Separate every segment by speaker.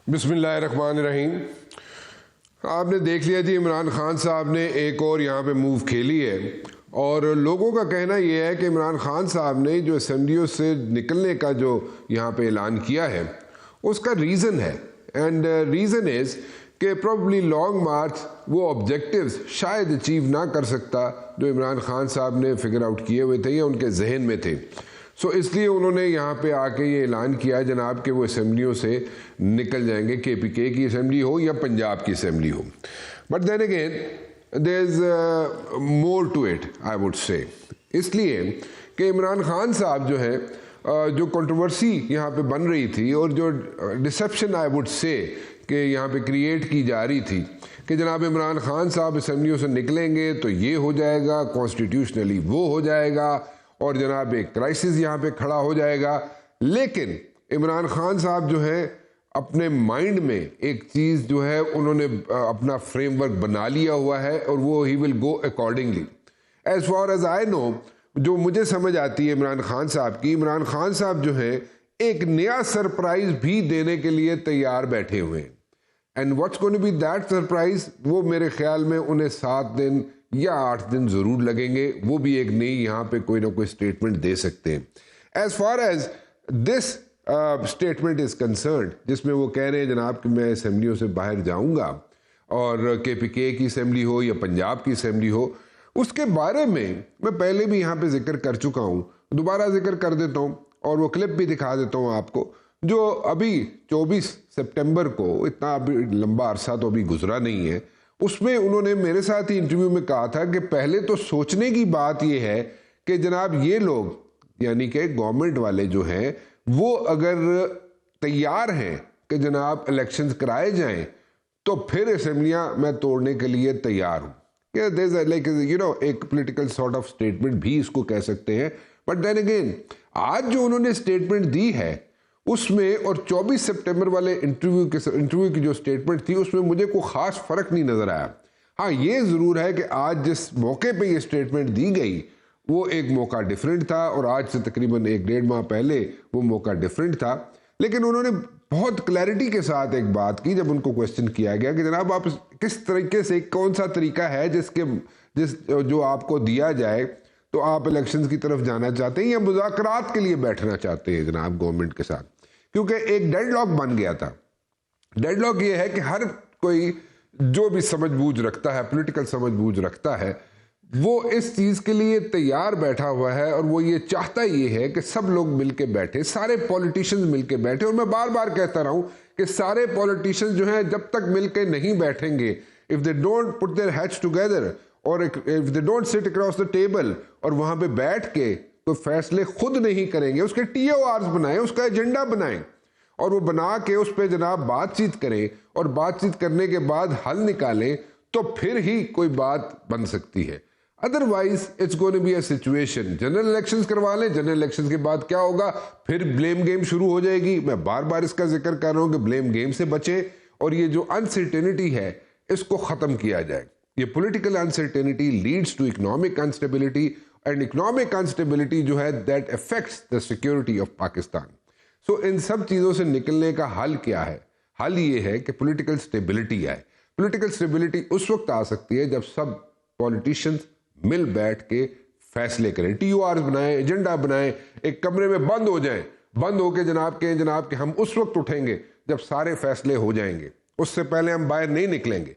Speaker 1: بسم اللہ الرحمن الرحیم. آپ نے دیکھ لیا جی، عمران خان صاحب نے ایک اور یہاں پہ موو کھیلی ہے، اور لوگوں کا کہنا یہ ہے کہ عمران خان صاحب نے جو اسمبلیوں سے نکلنے کا جو یہاں پہ اعلان کیا ہے اس کا ریزن ہے، اینڈ ریزن از کہ پروبلی لانگ مارچ وہ آبجیکٹیوز شاید اچیو نہ کر سکتا جو عمران خان صاحب نے فگر آؤٹ کیے ہوئے تھے یا ان کے ذہن میں تھے. سو اس لیے انہوں نے یہاں پہ آ کے یہ اعلان کیا جناب کہ وہ اسمبلیوں سے نکل جائیں گے، کے پی کے کی اسمبلی ہو یا پنجاب کی اسمبلی ہو. But then again there is more to it I would say, اس لیے کہ عمران خان صاحب جو ہے جو کنٹروورسی یہاں پہ بن رہی تھی اور جو ڈسیپشن آئی وڈ سے کہ یہاں پہ کریٹ کی جا رہی تھی کہ جناب عمران خان صاحب اسمبلیوں سے نکلیں گے تو یہ ہو جائے گا، کانسٹیٹیوشنلی وہ ہو جائے گا اور جناب ایک کرائسس یہاں پہ کھڑا ہو جائے گا. لیکن عمران خان صاحب جو ہے اپنے مائنڈ میں ایک چیز جو ہے انہوں نے اپنا فریم ورک بنا لیا ہوا ہے اور وہ ہی will go accordingly. As far as I know, جو مجھے سمجھ آتی ہے عمران خان صاحب کی، عمران خان صاحب جو ہے ایک نیا سرپرائز بھی دینے کے لیے تیار بیٹھے ہوئے ہیں. And what's going to be that surprise, وہ میرے خیال میں انہیں 7 دن یا 8 دن ضرور لگیں گے. وہ بھی ایک نئی یہاں پہ کوئی نہ کوئی اسٹیٹمنٹ دے سکتے ہیں. As far as this statement is concerned, جس میں وہ کہہ رہے ہیں جناب کہ میں اسمبلیوں سے باہر جاؤں گا اور کے پی کے کی اسمبلی ہو یا پنجاب کی اسمبلی ہو، اس کے بارے میں پہلے بھی یہاں پہ ذکر کر چکا ہوں، دوبارہ ذکر کر دیتا ہوں اور وہ کلپ بھی دکھا دیتا ہوں آپ کو. جو ابھی 24 سپٹمبر کو، اتنا ابھی لمبا عرصہ تو ابھی گزرا نہیں ہے، اس میں انہوں نے میرے ساتھ ہی انٹرویو میں کہا تھا کہ پہلے تو سوچنے کی بات یہ ہے کہ جناب یہ لوگ یعنی کہ گورنمنٹ والے جو ہیں وہ اگر تیار ہیں کہ جناب الیکشنز کرائے جائیں تو پھر اسمبلیاں میں توڑنے کے لیے تیار ہوں. ایک پولیٹیکل سارٹ آف اسٹیٹمنٹ بھی اس کو کہہ سکتے ہیں. بٹ دین اگین آج جو انہوں نے اسٹیٹمنٹ دی ہے اس میں اور 24 سپٹمبر والے انٹرویو کی جو اسٹیٹمنٹ تھی اس میں مجھے کوئی خاص فرق نہیں نظر آیا. ہاں یہ ضرور ہے کہ آج جس موقع پہ یہ اسٹیٹمنٹ دی گئی وہ ایک موقع ڈیفرنٹ تھا اور آج سے تقریباً 1-1.5 ماہ پہلے وہ موقع ڈیفرنٹ تھا. لیکن انہوں نے بہت کلیئرٹی کے ساتھ ایک بات کی جب ان کو کویسچن کیا گیا کہ جناب آپ کس طریقے سے، کون سا طریقہ ہے جو آپ کو دیا جائے تو آپ الیکشنز کی طرف جانا چاہتے ہیں یا مذاکرات کے لیے بیٹھنا چاہتے ہیں جناب گورنمنٹ کے ساتھ. کیونکہ ایک ڈیڈ لاک بن گیا تھا. ڈیڈ لاک یہ ہے کہ ہر کوئی جو بھی سمجھ بوجھ رکھتا ہے، پولیٹیکل سمجھ بوجھ رکھتا ہے، وہ اس چیز کے لیے تیار بیٹھا ہوا ہے اور وہ یہ چاہتا یہ ہے کہ سب لوگ مل کے بیٹھے، سارے پولیٹیشینز مل کے بیٹھے. اور میں بار بار کہتا رہا ہوں کہ سارے پولیٹیشینز جو ہیں جب تک مل کے نہیں بیٹھیں گے، if they don't put their heads together اور if they don't sit across the table اور وہاں پہ بیٹھ کے کوئی فیصلے خود نہیں کریں گے، اس کے ٹی او آرز بنائیں، اس کا ایجنڈا بنائیں اور وہ بنا کے اس پہ جناب بات چیت کریں اور بات چیت کرنے کے بعد حل نکالیں تو پھر ہی کوئی بات بن سکتی ہے. Otherwise it's going to be a situation, general elections کروا لیں، جنرل الیکشنز کے بعد کیا ہوگا، پھر بلیم گیم شروع ہو جائے گی. میں بار بار اس کا ذکر کر رہا ہوں کہ بلیم گیم سے بچیں اور یہ جو انسرٹینٹی ہے اس کو ختم کیا جائے. یہ political uncertainty leads to economic instability, and economic instability جو ہے that affects the security of Pakistan. So ان سب چیزوں سے نکلنے کا حل کیا ہے؟ حل یہ ہے کہ پولیٹیکل سٹیبلٹی آئے. پولیٹیکل سٹیبلٹی اس وقت آ سکتی ہے جب سب پولیٹیشنز مل بیٹھ کے فیصلے کریں، ٹی او آرز بنائیں، ایجنڈا بنائیں، ایک کمرے میں بند ہو جائیں، بند ہو کے جناب کہ ہم اس وقت اٹھیں گے جب سارے فیصلے ہو جائیں گے، اس سے پہلے ہم باہر نہیں نکلیں گے.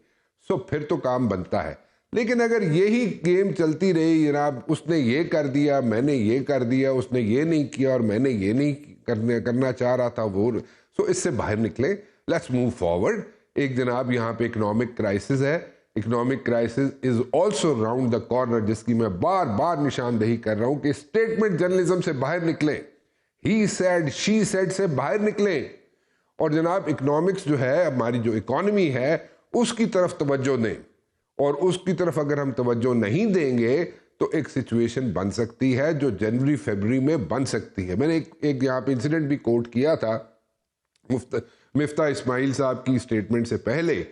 Speaker 1: سو پھر تو کام بنتا ہے. لیکن اگر یہی گیم چلتی رہی، جناب اس نے یہ کر دیا، میں نے یہ کر دیا، اس نے یہ نہیں کیا اور میں نے یہ نہیں کرنا چاہ رہا تھا وہ، سو اس سے باہر نکلیں. Let's move forward. ایک جناب یہاں پہ اکنامک کرائسس ہے، economic crisis is also round the corner, جس کی میں بار بار نشاندہی کر رہا ہوں کہ اسٹیٹمنٹ جرنلزم سے باہر نکلیں، ہی سیڈ شی سیڈ سے باہر نکلیں اور جناب اکنامکس جو ہے، ہماری جو اکانومی ہے اس کی طرف توجہ دیں. اور اس کی طرف اگر ہم توجہ نہیں دیں گے تو ایک سچویشن بن سکتی ہے جو جنوری فیبری میں بن سکتی ہے. میں نے ایک یہاں پہ انسیڈنٹ بھی کوٹ کیا تھا مفتاح اسماعیل صاحب کی اسٹیٹمنٹ سے پہلے،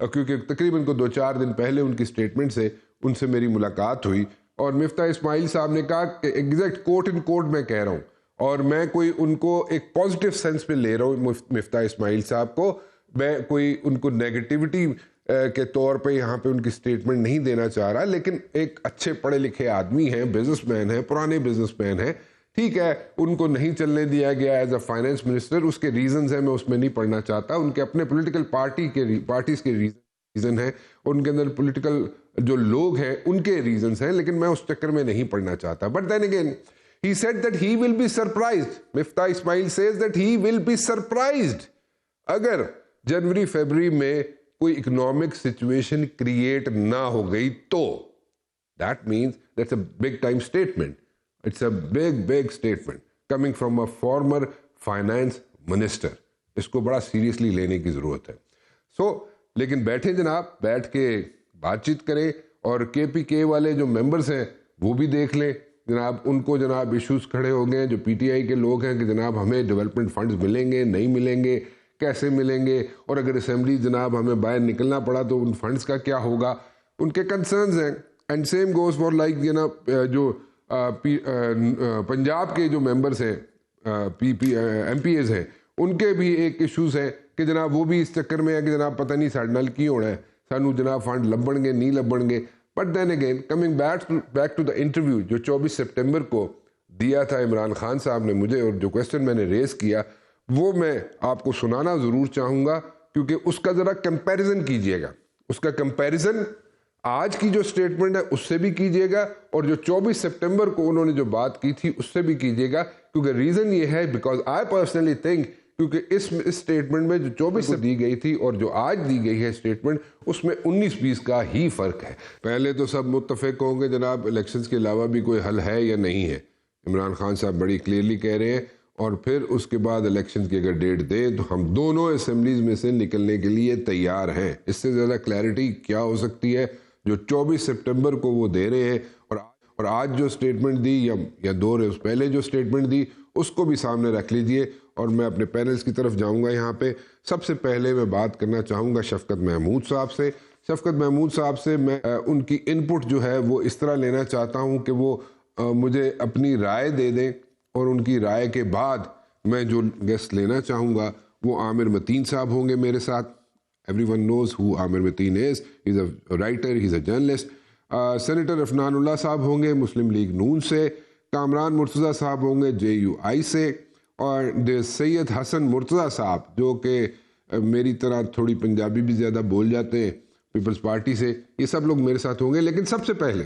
Speaker 1: کیونکہ تقریباً کو 2-4 دن پہلے ان کی اسٹیٹمنٹ سے ان سے میری ملاقات ہوئی اور مفتاح اسماعیل صاحب نے کہا کہ ایگزیکٹ کوٹ ان کوٹ میں کہہ رہا ہوں اور میں کوئی ان کو ایک پازیٹیو سینس میں لے رہا ہوں مفتاح اسماعیل صاحب کو، میں کوئی ان کو نیگیٹیوٹی کے طور پہ یہاں پہ ان کی سٹیٹمنٹ نہیں دینا چاہ رہا، لیکن ایک اچھے پڑھے لکھے آدمی ہیں، بزنس مین ہیں، پرانے بزنس مین ہیں، ٹھیک ہے، ان کو نہیں چلنے دیا گیا ایز اے فائنانس منسٹر، اس کے ریزنز ہیں، میں اس میں نہیں پڑھنا چاہتا، ان کے اپنے پولیٹیکل پارٹیز کے ریزن ہیں، ان کے اندر پولیٹیکل جو لوگ ہیں ان کے ریزنز ہیں، لیکن میں اس چکر میں نہیں پڑھنا چاہتا. But then again he said that he will be surprised. Miftah Ismail says that he will be surprised اگر جنوری فیبری میں کوئی اکنامک سچویشن کریٹ نہ ہو گئی تو. That means that's a big time statement. It's a big statement coming from a former finance minister. اس کو بڑا seriously لینے کی ضرورت ہے. لیکن بیٹھے جناب، بیٹھ کے بات چیت کریں، اور کے پی کے والے جو ممبرز ہیں وہ بھی دیکھ لیں جناب، ان کو جناب ایشوز کھڑے ہو گئے ہیں، جو پی ٹی آئی کے لوگ ہیں کہ جناب ہمیں ڈیولپمنٹ فنڈز ملیں گے نہیں ملیں گے، کیسے ملیں گے، اور اگر اسمبلی جناب ہمیں باہر نکلنا پڑا تو ان فنڈز کا کیا ہوگا، ان کے کنسرنز ہیں. And same goes for like جناب جو پنجاب کے جو ممبرز ہیں، ایم پی ایز ہیں، ان کے بھی ایک ایشوز ہیں کہ جناب وہ بھی اس چکر میں ہے کہ جناب پتہ نہیں ساڈے نال کی ہونا ہے، سانو جناب فنڈ لبن گے نہیں لبن گے. But then again coming back to the interview جو 24 سپٹمبر کو دیا تھا عمران خان صاحب نے مجھے، اور جو کویسچن میں نے ریز کیا وہ میں آپ کو سنانا ضرور چاہوں گا، کیونکہ اس کا ذرا کمپیریزن کیجئے گا، اس کا کمپیریزن آج کی جو سٹیٹمنٹ ہے اس سے بھی کیجئے گا، اور جو 24 سپٹمبر کو انہوں نے جو بات کی تھی اس سے بھی کیجئے گا. کیونکہ ریزن یہ ہے بیکاز آئی پرسنلی تھنک، کیونکہ اس سٹیٹمنٹ میں جو 24 سے دی گئی تھی اور جو آج دی گئی ہے سٹیٹمنٹ، اس میں 19-20 کا ہی فرق ہے. پہلے تو سب متفق ہوں گے جناب الیکشنز کے علاوہ بھی کوئی حل ہے یا نہیں ہے. عمران خان صاحب بڑی کلیئرلی کہہ رہے ہیں، اور پھر اس کے بعد الیکشن کی اگر ڈیٹ دیں تو ہم دونوں اسمبلیز میں سے نکلنے کے لیے تیار ہیں. اس سے زیادہ کلیئرٹی کیا ہو سکتی ہے؟ جو 24 سپٹمبر کو وہ دے رہے ہیں، اور آج جو سٹیٹمنٹ دی یا 2 روز پہلے جو سٹیٹمنٹ دی اس کو بھی سامنے رکھ لیجئے. اور میں اپنے پینلز کی طرف جاؤں گا. یہاں پہ سب سے پہلے میں بات کرنا چاہوں گا شفقت محمود صاحب سے. شفقت محمود صاحب سے میں ان کی انپٹ جو ہے وہ اس طرح لینا چاہتا ہوں کہ وہ مجھے اپنی رائے دے دیں، اور ان کی رائے کے بعد میں جو گیسٹ لینا چاہوں گا وہ عامر متین صاحب ہوں گے میرے ساتھ. Everyone knows who Amir Mateen is. He's a writer, he's a journalist. Senator Afnan Ullah صاحب ہوں گے مسلم لیگ نون سے. کامران مرتضیٰ صاحب ہوں گے JUI سے. اور سید حسن مرتضیٰ صاحب جو کہ میری طرح تھوڑی پنجابی بھی زیادہ بول جاتے ہیں، پیپلز پارٹی سے. یہ سب لوگ میرے ساتھ ہوں گے. لیکن سب سے پہلے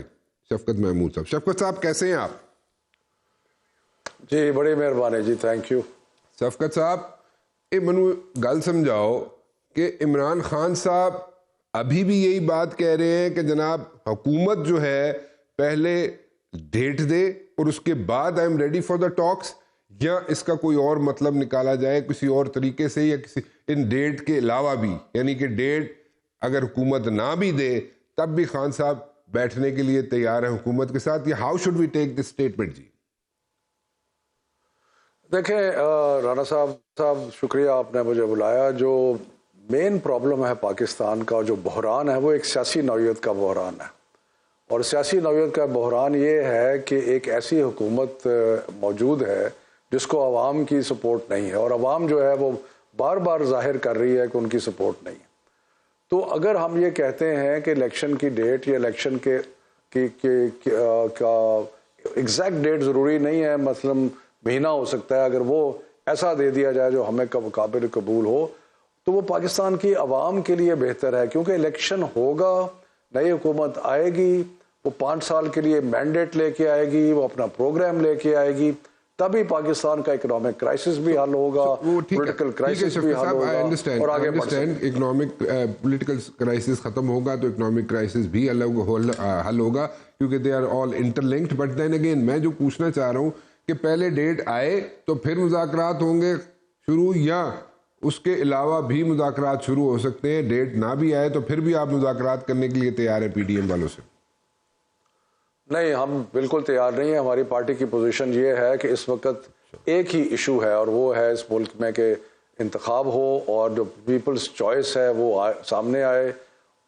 Speaker 1: شفقت محمود صاحب. شفقت صاحب کیسے ہیں آپ؟
Speaker 2: جی بڑی مہربانی جی، تھینک یو.
Speaker 1: شفقت صاحب منو گل سمجھاؤ کہ عمران خان صاحب ابھی بھی یہی بات کہہ رہے ہیں کہ جناب حکومت جو ہے پہلے ڈیٹ دے اور اس کے بعد I am ready for the talks, یا اس کا کوئی اور مطلب نکالا جائے کسی اور طریقے سے، یا کسی ان ڈیٹ کے علاوہ بھی، یعنی کہ ڈیٹ اگر حکومت نہ بھی دے تب بھی خان صاحب بیٹھنے کے لیے تیار ہیں حکومت کے ساتھ، یا how should we take this statement? جی
Speaker 2: دیکھیں رانا صاحب شکریہ آپ نے مجھے بلایا. جو مین پرابلم ہے پاکستان کا، جو بحران ہے، وہ ایک سیاسی نوعیت کا بحران ہے. اور سیاسی نوعیت کا بحران یہ ہے کہ ایک ایسی حکومت موجود ہے جس کو عوام کی سپورٹ نہیں ہے، اور عوام جو ہے وہ بار بار ظاہر کر رہی ہے کہ ان کی سپورٹ نہیں ہے. تو اگر ہم یہ کہتے ہیں کہ الیکشن کی ڈیٹ یا الیکشن کا ایگزیکٹ ڈیٹ ضروری نہیں ہے، مثلا مہینہ ہو سکتا ہے، اگر وہ ایسا دے دیا جائے جو ہمیں قابل قبول ہو تو وہ پاکستان کی عوام کے لیے بہتر ہے. کیونکہ الیکشن ہوگا، نئی حکومت آئے گی، وہ 5 سال کے لیے مینڈیٹ لے کے آئے گی، وہ اپنا پروگرام لے کے آئے گی، تبھی پاکستان کا اکنامک کرائسس بھی حل ہوگا، پولیٹیکل کرائسس بھی حل ہوگا، اور آگے بڑھ سکتے ہیں.
Speaker 1: اکنامک پولیٹیکل کرائسس ختم ہوگا تو اکنامک کرائسس بھی حل ہوگا، کیونکہ they are all interlinked. But then again میں جو پوچھنا چاہ رہا ہوں کہ پہلے ڈیٹ آئے تو پھر مذاکرات ہوں گے شروع، یا اس کے علاوہ بھی مذاکرات شروع ہو سکتے ہیں؟ ڈیٹ نہ بھی آئے تو پھر بھی آپ مذاکرات کرنے کے لیے تیار ہیں پی ڈی ایم والوں سے؟
Speaker 2: نہیں، ہم بالکل تیار نہیں ہیں. ہماری پارٹی کی پوزیشن یہ ہے کہ اس وقت ایک ہی ایشو ہے، اور وہ ہے اس ملک میں کہ انتخاب ہو اور جو پیپلز چوائس ہے وہ سامنے آئے،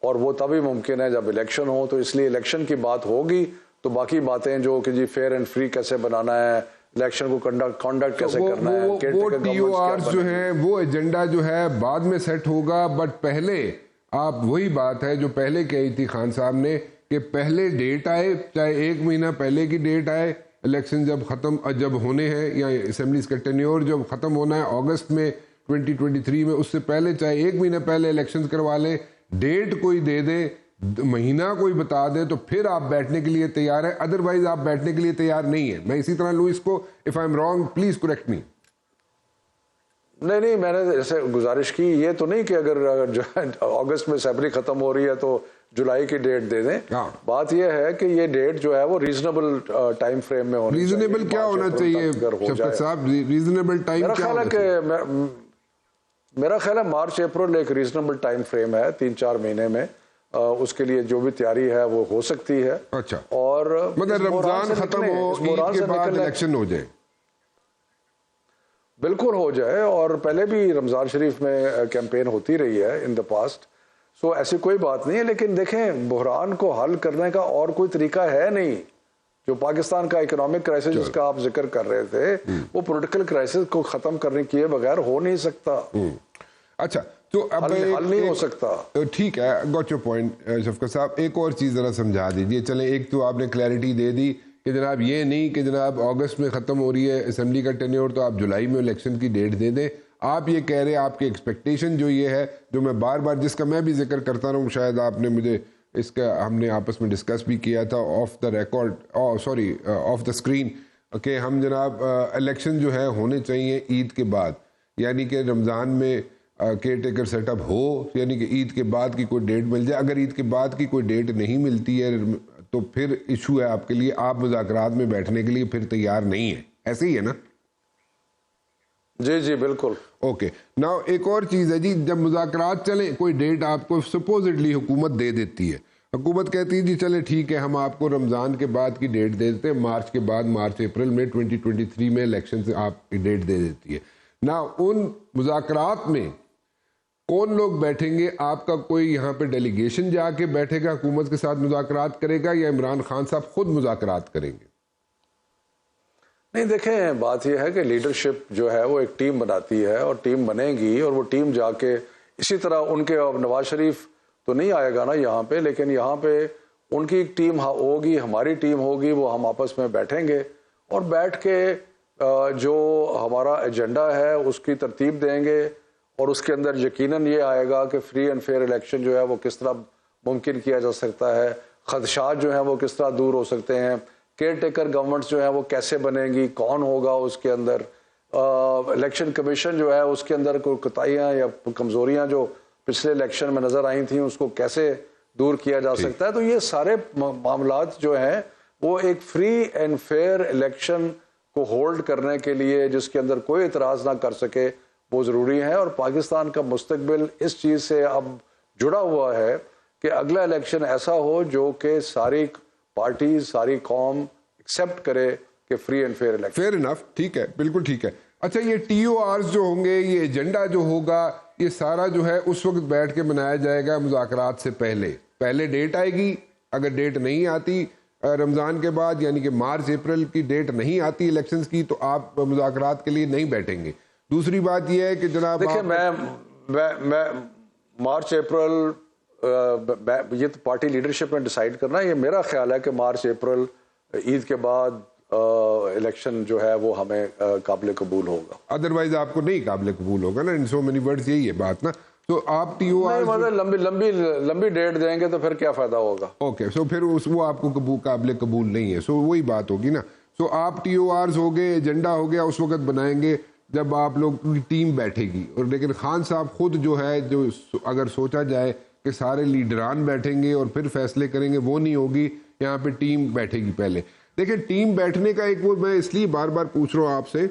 Speaker 2: اور وہ تبھی ممکن ہے جب الیکشن ہو. تو اس لیے الیکشن کی بات ہوگی تو باقی باتیں جو کہ جی فیئر اینڈ فری کیسے بنانا ہے، الیکشن کو کنڈکٹ کیسے کرنا ہے.
Speaker 1: وہ ٹی او آرز جو ہیں وہ ایجنڈا جو ہے بعد میں سیٹ ہوگا, بٹ پہلے آپ وہی بات ہے جو پہلے کہی تھی خان صاحب نے کہ پہلے ڈیٹ آئے, چاہے 1 مہینہ پہلے کی ڈیٹ آئے, الیکشن جب ہونے ہیں یا اسمبلیز کا ٹینیور جب ختم ہونا ہے اگست میں 2023 میں, اس سے پہلے چاہے 1 مہینہ پہلے الیکشن کروا لیں, ڈیٹ کوئی دے دے, مہینہ کوئی بتا دے, تو پھر آپ بیٹھنے کے لیے تیار ہے, ادروائز آپ بیٹھنے کے لیے تیار نہیں ہے. میں اسی طرح لوئس کو if I am wrong please correct me.
Speaker 2: نہیں, میں نے جیسے گزارش کی, یہ تو نہیں کہ اگر جو اگست میں اسمبلی ختم ہو رہی ہے تو جولائی کی ڈیٹ دے دیں. بات یہ ہے کہ یہ ڈیٹ جو ہے وہ ریزنیبل ٹائم فریم میں ہونی چاہیے.
Speaker 1: ریزنیبل کیا ہونا چاہیے شفقت صاحب, ریزنیبل ٹائم کیا ہونا چاہیے؟
Speaker 2: میرا خیال ہے مارچ اپریل ایک ریزنیبل ٹائم فریم ہے, 3-4 مہینے میں اس کے لیے جو بھی تیاری ہے وہ ہو سکتی ہے.
Speaker 1: اچھا,
Speaker 2: اور
Speaker 1: مطلب رمضان ختم ہو, عید کے بعد الیکشن ہو جائے.
Speaker 2: بالکل ہو جائے, اور پہلے بھی رمضان شریف میں کیمپین ہوتی رہی ہے ان دا پاسٹ, سو ایسی کوئی بات نہیں ہے. لیکن دیکھیں, بحران کو حل کرنے کا اور کوئی طریقہ ہے نہیں. جو پاکستان کا اکنامک کرائسس جس کا آپ ذکر کر رہے تھے, وہ پولیٹیکل کرائسس کو ختم کرنے کیے بغیر ہو نہیں سکتا.
Speaker 1: اچھا, تو اب
Speaker 2: حل نہیں ہو سکتا.
Speaker 1: ٹھیک ہے, گوٹ یور پوائنٹ شفقت صاحب. ایک اور چیز ذرا سمجھا دیجیے. چلیں, ایک تو آپ نے کلیئرٹی دے دی کہ جناب یہ نہیں کہ جناب اگست میں ختم ہو رہی ہے اسمبلی کا ٹینیور تو آپ جولائی میں الیکشن کی ڈیٹ دے دیں. آپ یہ کہہ رہے ہیں, آپ کی ایکسپیکٹیشن جو یہ ہے, جو میں بار بار جس کا میں بھی ذکر کرتا رہوں, شاید آپ نے مجھے اس کا ہم نے آپس میں ڈسکس بھی کیا تھا of the record, sorry of the screen, کہ ہم جناب الیکشن جو ہے ہونے چاہیے عید کے بعد, یعنی کہ رمضان میں کیئر ٹیکر سیٹ اپ ہو, یعنی کہ عید کے بعد کی کوئی ڈیٹ مل جائے. اگر عید کے بعد کی کوئی ڈیٹ نہیں ملتی ہے تو پھر ایشو ہے آپ کے لیے, آپ مذاکرات میں بیٹھنے کے لیے پھر تیار نہیں ہیں. ایسے ہی ہے نا؟
Speaker 2: جی بالکل.
Speaker 1: اوکے, ناؤ ایک اور چیز ہے جی, جب مذاکرات چلیں, کوئی ڈیٹ آپ کو سپوزڈلی حکومت دے دیتی ہے, حکومت کہتی ہے جی چلے ٹھیک ہے ہم آپ کو رمضان کے بعد کی ڈیٹ دے دیتے ہیں, مارچ کے بعد, مارچ اپریل میں 2023 میں الیکشن سے آپ کی ڈیٹ دے دیتی ہے. ناؤ ان مذاکرات میں کون لوگ بیٹھیں گے؟ آپ کا کوئی یہاں پہ ڈیلیگیشن جا کے بیٹھے گا حکومت کے ساتھ مذاکرات کرے گا, یا عمران خان صاحب خود مذاکرات کریں گے؟
Speaker 2: نہیں, دیکھیں, بات یہ ہے کہ لیڈرشپ جو ہے وہ ایک ٹیم بناتی ہے, اور ٹیم بنے گی, اور وہ ٹیم جا کے اسی طرح ان کے, اب نواز شریف تو نہیں آئے گا نا یہاں پہ, لیکن یہاں پہ ان کی ایک ٹیم ہوگی, ہماری ٹیم ہوگی, وہ ہم آپس میں بیٹھیں گے اور بیٹھ کے جو ہمارا ایجنڈا ہے اس کی ترتیب دیں گے, اور اس کے اندر یقیناً یہ آئے گا کہ فری اینڈ فیئر الیکشن جو ہے وہ کس طرح ممکن کیا جا سکتا ہے, خدشات جو ہیں وہ کس طرح دور ہو سکتے ہیں, کیئر ٹیکر گورنمنٹس جو ہیں وہ کیسے بنے گی, کون ہوگا اس کے اندر, الیکشن کمیشن جو ہے اس کے اندر کوئی کوتاہیاں یا کمزوریاں جو پچھلے الیکشن میں نظر آئی تھیں اس کو کیسے دور کیا جا سکتا ہے. تو یہ سارے معاملات جو ہیں وہ ایک فری اینڈ فیئر الیکشن کو ہولڈ کرنے کے لیے, جس کے اندر کوئی اعتراض نہ کر سکے, وہ ضروری ہے. اور پاکستان کا مستقبل اس چیز سے اب جڑا ہوا ہے کہ اگلا الیکشن ایسا ہو جو کہ ساری پارٹیز, ساری قوم ایکسیپٹ کرے کہ free and fair election.
Speaker 1: Fair enough, ٹھیک ہے, بالکل ٹھیک ہے. اچھا, یہ ٹی او آرز جو ہوں گے, یہ ایجنڈا جو ہوگا, یہ سارا جو ہے اس وقت بیٹھ کے بنایا جائے گا مذاکرات سے پہلے ڈیٹ آئے گی. اگر ڈیٹ نہیں آتی رمضان کے بعد, یعنی کہ مارچ اپریل کی ڈیٹ نہیں آتی الیکشنز کی, تو آپ مذاکرات کے لیے نہیں بیٹھیں گے. دوسری بات یہ ہے کہ جناب
Speaker 2: دیکھیں, میں مارچ اپریل یہ تو پارٹی لیڈرشپ نے ڈیسائیڈ کرنا. یہ میرا خیال ہے کہ مارچ اپریل عید کے بعد الیکشن جو ہے وہ ہمیں قابل قبول ہوگا.
Speaker 1: ادروائز آپ کو نہیں قابل قبول ہوگا نا, ان سو مینی ورڈز یہی ہے بات نا. تو آپ ٹی او آر
Speaker 2: لمبی ڈیٹ دیں گے تو پھر کیا فائدہ ہوگا؟
Speaker 1: اوکے, سو پھر وہ آپ کو قابل قبول نہیں ہے. سو وہی بات ہوگی نا. سو آپ ٹی او آرز ہو گئے, ایجنڈا ہو گیا, اس وقت بنائیں گے جب آپ لوگ کی ٹیم بیٹھے گی. اور لیکن خان صاحب خود جو ہے, جو اگر سوچا جائے کہ سارے لیڈران بیٹھیں گے اور پھر فیصلے کریں گے, وہ نہیں ہوگی. یہاں پہ ٹیم بیٹھے گی پہلے. دیکھیں, ٹیم بیٹھنے کا ایک, وہ میں اس لیے بار بار پوچھ رہا ہوں آپ سے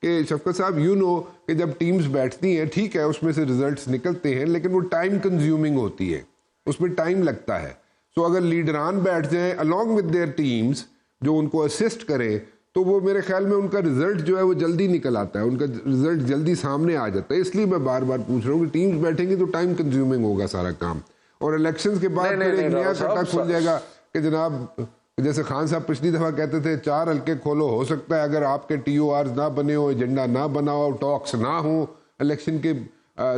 Speaker 1: کہ شفقت صاحب یو نو کہ جب ٹیمز بیٹھتی ہیں, ٹھیک ہے, اس میں سے ریزلٹس نکلتے ہیں, لیکن وہ ٹائم کنزیومنگ ہوتی ہے, اس میں ٹائم لگتا ہے. سو اگر لیڈران بیٹھ جائیں along with their teams جو ان کو اسسٹ کرے, تو وہ میرے خیال میں ان کا رزلٹ جو ہے وہ جلدی نکل آتا ہے, ان کا رزلٹ جلدی سامنے آ جاتا ہے. اس لیے میں بار بار پوچھ رہا ہوں کہ ٹیمز بیٹھیں گی تو ٹائم کنزیومنگ ہوگا سارا کام, اور الیکشنز کے بعد پھر ایک نیا کٹا کھل جائے گا کہ جناب جیسے خان صاحب پچھلی دفعہ کہتے تھے 4 حلقے کھولو، ہو سکتا ہے اگر آپ کے ٹی او آرز نہ بنے ہو، ایجنڈا نہ بنا ہو، ٹاکس نہ ہوں الیکشن کے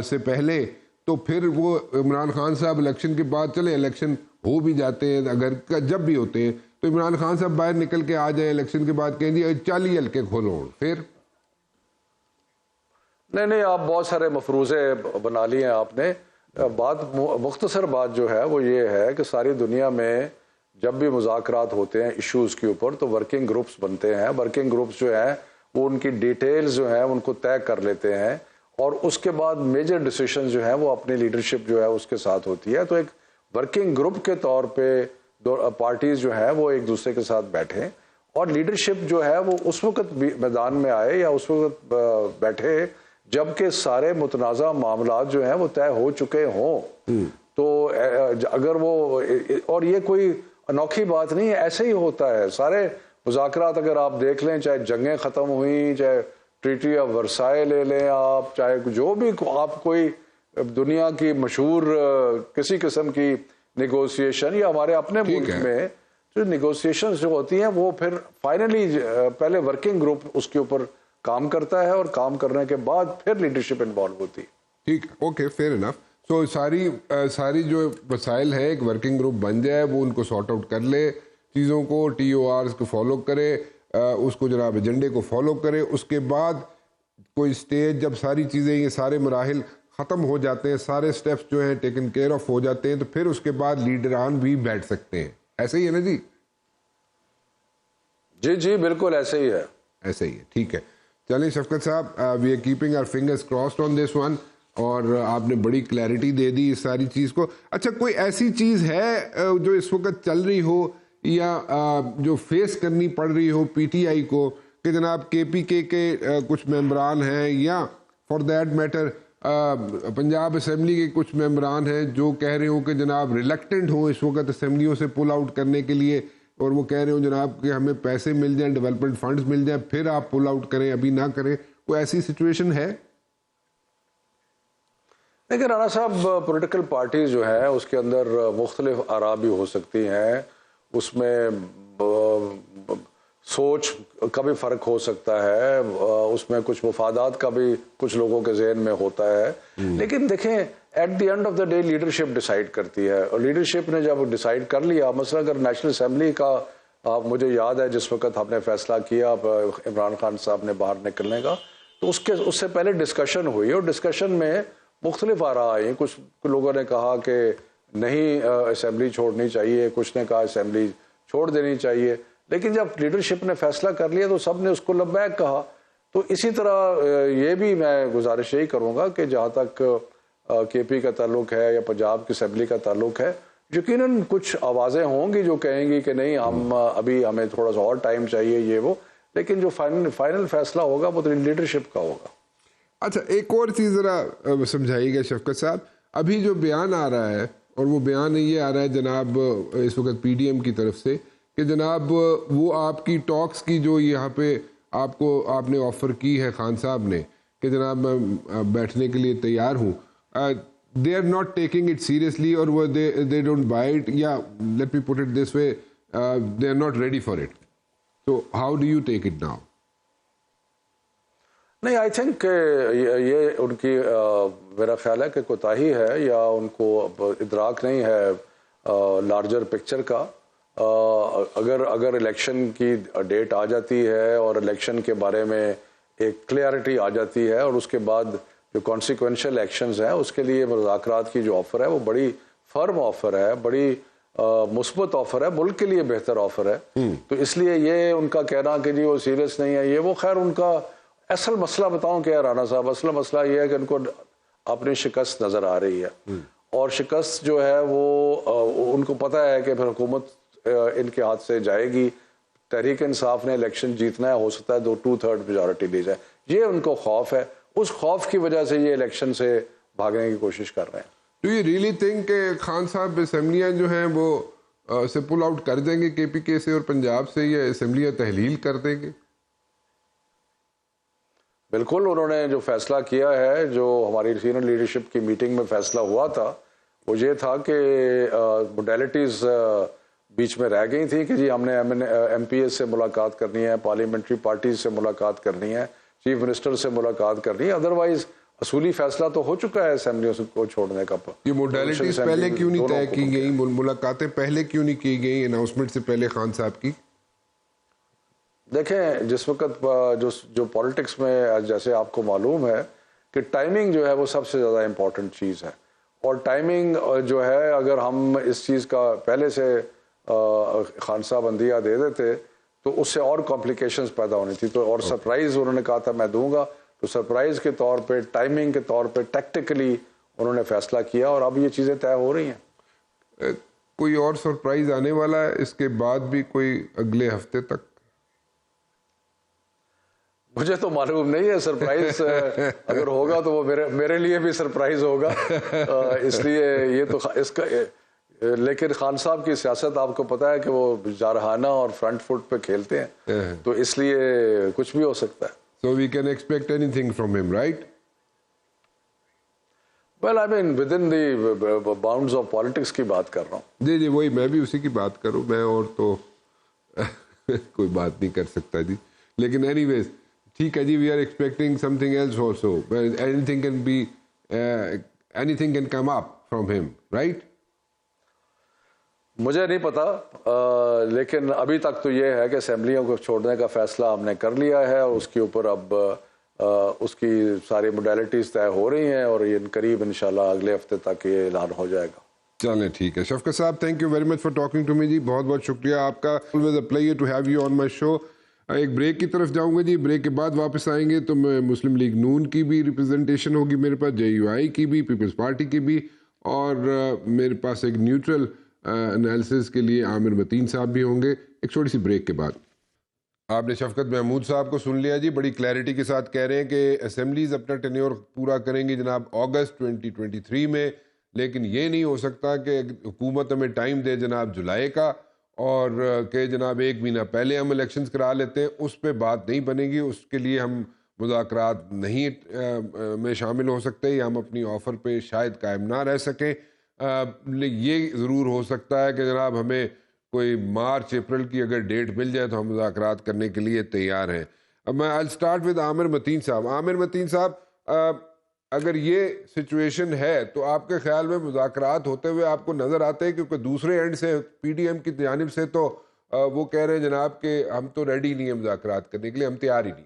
Speaker 1: سے پہلے، تو پھر وہ عمران خان صاحب الیکشن کے بعد چلے الیکشن ہو بھی جاتے ہیں، اگر جب بھی ہوتے ہیں تو عمران خان صاحب باہر نکل کے آ جائیں الیکشن کے بعد کہیں جی 40 حلقے کھولو. پھر
Speaker 2: نہیں آپ بہت سارے مفروضے بنا لیے ہیں آپ نے. بات مختصر بات جو ہے وہ یہ ہے کہ ساری دنیا میں جب بھی مذاکرات ہوتے ہیں ایشوز کے اوپر تو ورکنگ گروپس بنتے ہیں. ورکنگ گروپس جو ہیں وہ ان کی ڈیٹیلز جو ہیں ان کو طے کر لیتے ہیں اور اس کے بعد میجر ڈیسیشن جو ہیں وہ اپنی لیڈرشپ جو ہے اس کے ساتھ ہوتی ہے. تو ایک ورکنگ گروپ کے طور پہ پارٹیز جو ہیں وہ ایک دوسرے کے ساتھ بیٹھیں اور لیڈرشپ جو ہے وہ اس وقت میدان میں آئے یا اس وقت بیٹھے جبکہ سارے متنازع معاملات جو ہیں وہ طے ہو چکے ہوں. تو اگر وہ، اور یہ کوئی انوکھی بات نہیں ہے، ایسے ہی ہوتا ہے. سارے مذاکرات اگر آپ دیکھ لیں، چاہے جنگیں ختم ہوئیں، چاہے ٹریٹی آف ورسائے لے لیں آپ، چاہے جو بھی آپ کوئی دنیا کی مشہور کسی قسم کی نیگوسیشن یا ہمارے اپنے ملک میں جو نیگوسیشن جو ہوتی ہیں وہ پھر فائنلی پہلے ورکنگ گروپ اس کے اوپر کام کرتا ہے اور کام کرنے کے بعد پھر لیڈرشپ انوالو ہوتی ہے.
Speaker 1: ٹھیک، اوکے، فیئر انف. سو ساری جو مسائل ہے ایک ورکنگ گروپ بن جائے، وہ ان کو سارٹ آؤٹ کر لے، چیزوں کو ٹی او آرز کو فالو کرے، اس کو جناب ایجنڈے کو فالو کرے. اس کے بعد کوئی سٹیج جب ساری چیزیں یہ سارے مراحل ختم ہو جاتے ہیں، سارے سٹیپس جو ہیں ٹیکن کیئر آف ہو جاتے ہیں، تو پھر اس کے بعد لیڈران بھی بیٹھ سکتے ہیں. ایسے ہی ہے نا جی؟
Speaker 2: جی بالکل ایسے ہی ہے.
Speaker 1: ایسے ہی ہے، ٹھیک ہے. چلیں Shafqat Sahab, we are keeping our fingers crossed on this one, اور آپ نے بڑی کلیئرٹی دے دی اس ساری چیز کو. اچھا، کوئی ایسی چیز ہے جو اس وقت چل رہی ہو یا جو فیس کرنی پڑ رہی ہو پی ٹی آئی کو کہ جناب کے پی کے کچھ ممبران ہیں یا for that matter Punjab assembly کے کچھ ممبران ہیں جو کہہ رہے ہوں کہ جناب ریلیکٹنٹ ہوں اس وقت اسمبلیوں سے پل آؤٹ کرنے کے لیے، اور وہ کہہ رہے ہوں جناب کہ ہمیں پیسے مل جائیں، ڈیولپمنٹ فنڈز مل جائیں، پھر آپ پل آؤٹ کریں، ابھی نہ کریں؟ کوئی ایسی سچویشن ہے؟
Speaker 2: لیکن رانا صاحب، پولیٹیکل پارٹیز جو ہیں اس کے اندر مختلف آراء بھی ہو سکتی ہیں، اس میں سوچ کا بھی فرق ہو سکتا ہے، اس میں کچھ مفادات کا بھی کچھ لوگوں کے ذہن میں ہوتا ہے. لیکن دیکھیں at the end of the day leadership decide کرتی ہے، اور لیڈرشپ نے جب ڈیسائیڈ کر لیا، مثلا اگر نیشنل اسمبلی کا مجھے یاد ہے جس وقت ہم نے فیصلہ کیا عمران خان صاحب نے باہر نکلنے کا، تو اس سے پہلے ڈسکشن ہوئی اور ڈسکشن میں مختلف آراء آئیں. کچھ لوگوں نے کہا کہ نہیں اسمبلی چھوڑنی چاہیے، کچھ نے کہا اسمبلی چھوڑ دینی چاہیے. لیکن جب لیڈرشپ نے فیصلہ کر لیا تو سب نے اس کو لبیک کہا. تو اسی طرح یہ بھی میں گزارش یہی کروں گا کہ جہاں تک کے پی کا تعلق ہے یا پنجاب کی اسمبلی کا تعلق ہے، یقیناً کچھ آوازیں ہوں گی جو کہیں گی کہ نہیں ہم ابھی ہمیں تھوڑا سا اور ٹائم چاہیے یہ وہ، لیکن جو فائنل فیصلہ ہوگا وہ تو لیڈرشپ کا ہوگا.
Speaker 1: اچھا، ایک اور چیز ذرا سمجھائیے گا شفقت صاحب. ابھی جو بیان آ رہا ہے، اور وہ بیان یہ آ رہا ہے جناب اس وقت پی ڈی ایم کی طرف سے کہ جناب وہ آپ کی ٹاکس کی جو یہاں پہ آپ نے آفر کی ہے خان صاحب نے کہ جناب میں بیٹھنے کے لیے تیار ہوں، they are not taking it seriously, اور وہ دے ڈونٹ بائی اٹ، یا let me put it this way, they are not ready for it. تو how do you take it now?
Speaker 2: نہیں، آئی تھنک یہ ان کی میرا خیال ہے کہ کوتاہی ہے یا ان کو ادراک نہیں ہے لارجر پکچر کا. اگر الیکشن کی ڈیٹ آ جاتی ہے اور الیکشن کے بارے میں ایک کلیئرٹی آ جاتی ہے اور اس کے بعد جو کانسیکوینشل ایکشنز ہیں اس کے لیے مذاکرات کی جو آفر ہے وہ بڑی فرم آفر ہے، بڑی مثبت آفر ہے، ملک کے لیے بہتر آفر ہے. تو اس لیے یہ ان کا کہنا کہ جی وہ سیریس نہیں ہے، یہ وہ، خیر ان کا اصل مسئلہ بتاؤں کیا ہے رانا صاحب؟ اصل مسئلہ یہ ہے کہ ان کو اپنی شکست نظر آ رہی ہے، اور شکست جو ہے وہ ان کو پتہ ہے کہ پھر حکومت ان کے ہاتھ سے جائے گی. تحریک انصاف نے الیکشن جیتنا ہے، ہو سکتا ہے 2/3 میجورٹی لی جائے، یہ ان کو خوف ہے. اس خوف کی وجہ سے یہ الیکشن سے بھاگنے کی کوشش کر رہے ہیں.
Speaker 1: ڈو یو ریئلی تھنک کہ خان صاحب اسمبلیاں جو ہیں وہ سے پل آؤٹ کر دیں گے کے پی کے سے اور پنجاب سے، یا اسمبلیاں تحلیل کر دیں گے؟
Speaker 2: بالکل، انہوں نے جو فیصلہ کیا ہے، جو ہماری سینئر لیڈرشپ کی میٹنگ میں فیصلہ ہوا تھا، وہ یہ تھا کہ موڈیلٹیز بیچ میں رہ گئی تھی کہ جی ہم نے ایم پی ایس سے ملاقات کرنی ہے، پارلیمنٹری پارٹیز سے ملاقات کرنی ہے، چیف منسٹر سے ملاقات کرنی ہے، ادروائز اصولی فیصلہ تو ہو چکا ہے اسمبلیوں کو چھوڑنے کا۔
Speaker 1: یہ موڈیلٹیز پہلے کیوں نہیں طے کی گئی، ملاقاتیں پہلے کیوں نہیں کی گئی اناؤنسمنٹ سے پہلے خان صاحب کی؟
Speaker 2: دیکھیں جس وقت جو پالیٹکس میں جیسے آپ کو معلوم ہے کہ ٹائمنگ جو ہے وہ سب سے زیادہ امپورٹنٹ چیز ہے، اور ٹائمنگ جو ہے اگر ہم اس چیز کا پہلے سے خان صاحب اندیہ دے دیتے تو اس سے اور کمپلیکیشنز پیدا ہونی تھی، تو اور سرپرائز انہوں نے کہا تھا میں دوں گا، تو سرپرائز کے طور پہ، ٹائمنگ کے طور پہ ٹیکٹیکلی انہوں نے فیصلہ کیا، اور اب یہ چیزیں طے ہو رہی ہیں۔
Speaker 1: کوئی اور سرپرائز آنے والا ہے اس کے بعد بھی کوئی اگلے ہفتے تک؟
Speaker 2: مجھے تو معلوم نہیں ہے، سرپرائز اگر ہوگا تو وہ میرے لیے بھی سرپرائز ہوگا، اس لیے یہ تو اس کا، لیکن خان صاحب کی سیاست آپ کو پتہ ہے کہ وہ جارحانہ اور فرنٹ فٹ پہ کھیلتے ہیں، تو اس لیے کچھ بھی ہو سکتا ہے۔
Speaker 1: So we can expect anything from him, right?
Speaker 2: Well, I mean, within the bounds of politics کی بات کر رہا ہوں۔
Speaker 1: جی جی وہی میں بھی اسی کی بات کروں، میں اور تو کوئی بات نہیں کر سکتا جی، لیکن اینی ویز ٹھیک ہے جی، we are expecting something else also, anything can come up from ہم، رائٹ؟
Speaker 2: مجھے نہیں پتا، لیکن ابھی تک تو یہ ہے کہ اسمبلیوں کو چھوڑنے کا فیصلہ ہم نے کر لیا ہے، اور اس کے اوپر اب اس کی ساری موڈیلٹیز طے ہو رہی ہیں، اور یہ قریب انشاءاللہ اگلے ہفتے تک یہ اعلان ہو جائے گا۔
Speaker 1: چلیں ٹھیک ہے شفقت صاحب، thank you very much for talking to me جی، بہت بہت شکریہ آپ کا، always a pleasure to have you on my show۔ ایک بریک کی طرف جاؤں گا جی، بریک کے بعد واپس آئیں گے تو میں مسلم لیگ نون کی بھی ریپرزنٹیشن ہوگی میرے پاس، جے یو آئی کی بھی، پیپلز پارٹی کی بھی، اور میرے پاس ایک نیوٹرل انالیسس کے لیے عامر متین صاحب بھی ہوں گے، ایک چھوٹی سی بریک کے بعد۔ آپ نے شفقت محمود صاحب کو سن لیا جی، بڑی کلیئرٹی کے ساتھ کہہ رہے ہیں کہ اسمبلیز اپنا ٹینیور پورا کریں گی جناب اگست 2023 میں، لیکن یہ نہیں ہو سکتا کہ حکومت ہمیں ٹائم دے جناب جولائی کا، اور کہ جناب ایک مہینہ پہلے ہم الیکشنز کرا لیتے ہیں، اس پہ بات نہیں بنے گی، اس کے لیے ہم مذاکرات نہیں میں شامل ہو سکتے، یا ہم اپنی آفر پہ شاید قائم نہ رہ سکیں۔ یہ ضرور ہو سکتا ہے کہ جناب ہمیں کوئی مارچ اپریل کی اگر ڈیٹ مل جائے تو ہم مذاکرات کرنے کے لیے تیار ہیں۔ اب میں I'll start with عامر متین صاحب۔ عامر متین صاحب، اگر یہ سچویشن ہے تو آپ کے خیال میں مذاکرات ہوتے ہوئے آپ کو نظر آتے ہیں؟ کیونکہ دوسرے اینڈ سے پی ڈی ایم کی جانب سے تو وہ کہہ رہے ہیں جناب کہ ہم تو ریڈی نہیں ہیں مذاکرات کرنے کے لیے، ہم تیار ہی نہیں۔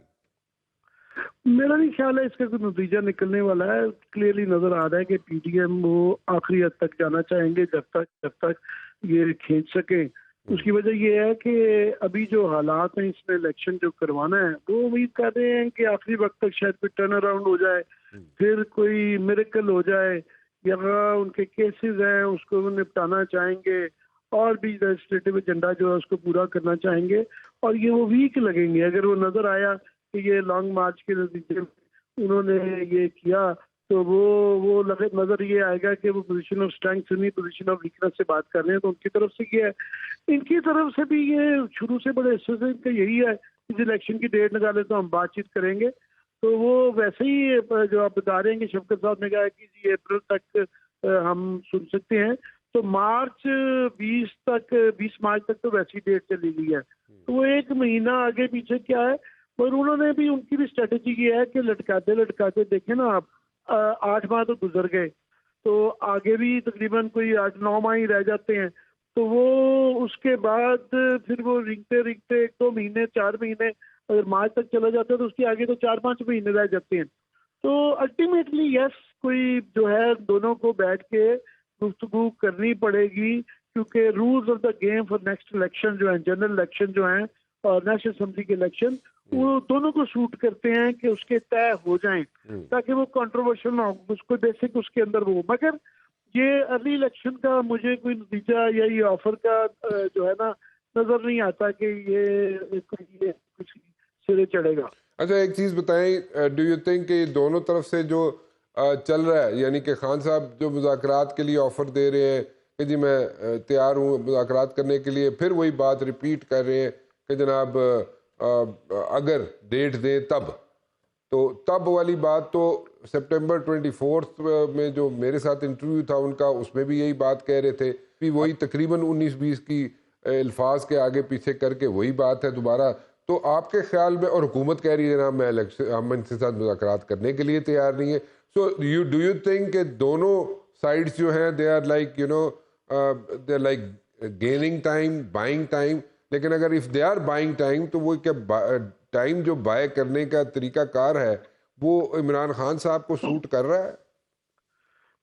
Speaker 3: میرا نہیں خیال ہے اس کا کوئی نتیجہ نکلنے والا ہے، کلیئرلی نظر آ رہا ہے کہ پی ڈی ایم وہ آخری حد تک جانا چاہیں گے جب تک یہ کھینچ سکیں۔ اس کی وجہ یہ ہے کہ ابھی جو حالات ہیں اس میں الیکشن جو کروانا ہے وہ امید کر رہے ہیں کہ آخری وقت تک شاید کوئی ٹرن اراؤنڈ ہو جائے، پھر کوئی میریکل ہو جائے، یا ان کے کیسز ہیں اس کو نپٹانا چاہیں گے، اور بھی لیجسلیٹو ایجنڈا جو ہے اس کو پورا کرنا چاہیں گے، اور یہ وہ ویک لگیں گے۔ اگر وہ نظر آیا کہ یہ لانگ مارچ کے نتیجے میں انہوں نے یہ کیا تو وہ نظر یہ آئے گا کہ وہ پوزیشن آف اسٹرینگتھ سے نہیں پوزیشن آف ویکنس سے بات کر رہے ہیں، تو ان کی طرف سے یہ ہے، ان کی طرف سے بھی یہ شروع سے بڑے حصے سے ان کا یہی ہے کہ الیکشن کی ڈیٹ نکالے تو ہم بات چیت کریں گے، تو وہ ویسے ہی جو آپ بتا رہے ہیں کہ شفقت صاحب نے کہا کہ جی اپریل تک ہم سن سکتے ہیں، تو مارچ 20 مارچ تک تو ویسی ڈیٹ چلی گئی ہے، تو وہ ایک مہینہ آگے پیچھے کیا ہے، اور انہوں نے بھی ان کی بھی اسٹریٹجی یہ ہے کہ لٹکاتے دیکھیں نا آپ 8 ماہ تو گزر گئے، تو آگے بھی تقریباً کوئی 8-9 ماہ ہی رہ جاتے ہیں، تو وہ اس کے بعد پھر وہ رنگتے 1-2 مہینے 4 مہینے اگر مارچ تک چلا جاتا ہے تو اس کے آگے تو 4-5 مہینے رہ جاتے ہیں، تو الٹیمیٹلی یس کوئی جو ہے دونوں کو بیٹھ کے گفتگو کرنی پڑے گی، کیونکہ rules of the game for next election جو ہیں، جنرل الیکشن جو ہیں اور نیشنل اسمبلی کے الیکشن، وہ دونوں کو سوٹ کرتے ہیں کہ اس کے طے ہو جائیں تاکہ وہ کنٹروورشل نہ ہو، اس کو بیسک اس کے اندر وہ، مگر یہ ارلی الیکشن کا مجھے کوئی نتیجہ یا یہ آفر کا جو ہے نا نظر نہیں آتا کہ یہ کچھ سرے چڑھے گا۔
Speaker 1: اچھا ایک چیز بتائیں، ڈو یو تھنک کہ دونوں طرف سے جو چل رہا ہے، یعنی کہ خان صاحب جو مذاکرات کے لیے آفر دے رہے ہیں کہ جی میں تیار ہوں مذاکرات کرنے کے لیے، پھر وہی بات ریپیٹ کر رہے ہیں کہ جناب اگر ڈیٹ دیں تب والی بات تو سپٹمبر 24 میں جو میرے ساتھ انٹرویو تھا ان کا، اس میں بھی یہی بات کہہ رہے تھے، بھی وہی تقریباً 19-20 کی الفاظ کے آگے پیچھے کر کے وہی بات ہے دوبارہ. تو آپ کے خیال میں, اور حکومت کہہ رہی ہے جناب ہم ان کے ساتھ مذاکرات کرنے کے لیے تیار نہیں ہے, سو ڈو یو تھنک کہ دونوں سائڈس جو ہیں they are like they are like gaining time, buying time, لیکن اگر if they are buying time تو وہ کیا ٹائم جو بائے کرنے کا طریقہ کار ہے وہ عمران خان صاحب کو سوٹ کر رہا ہے؟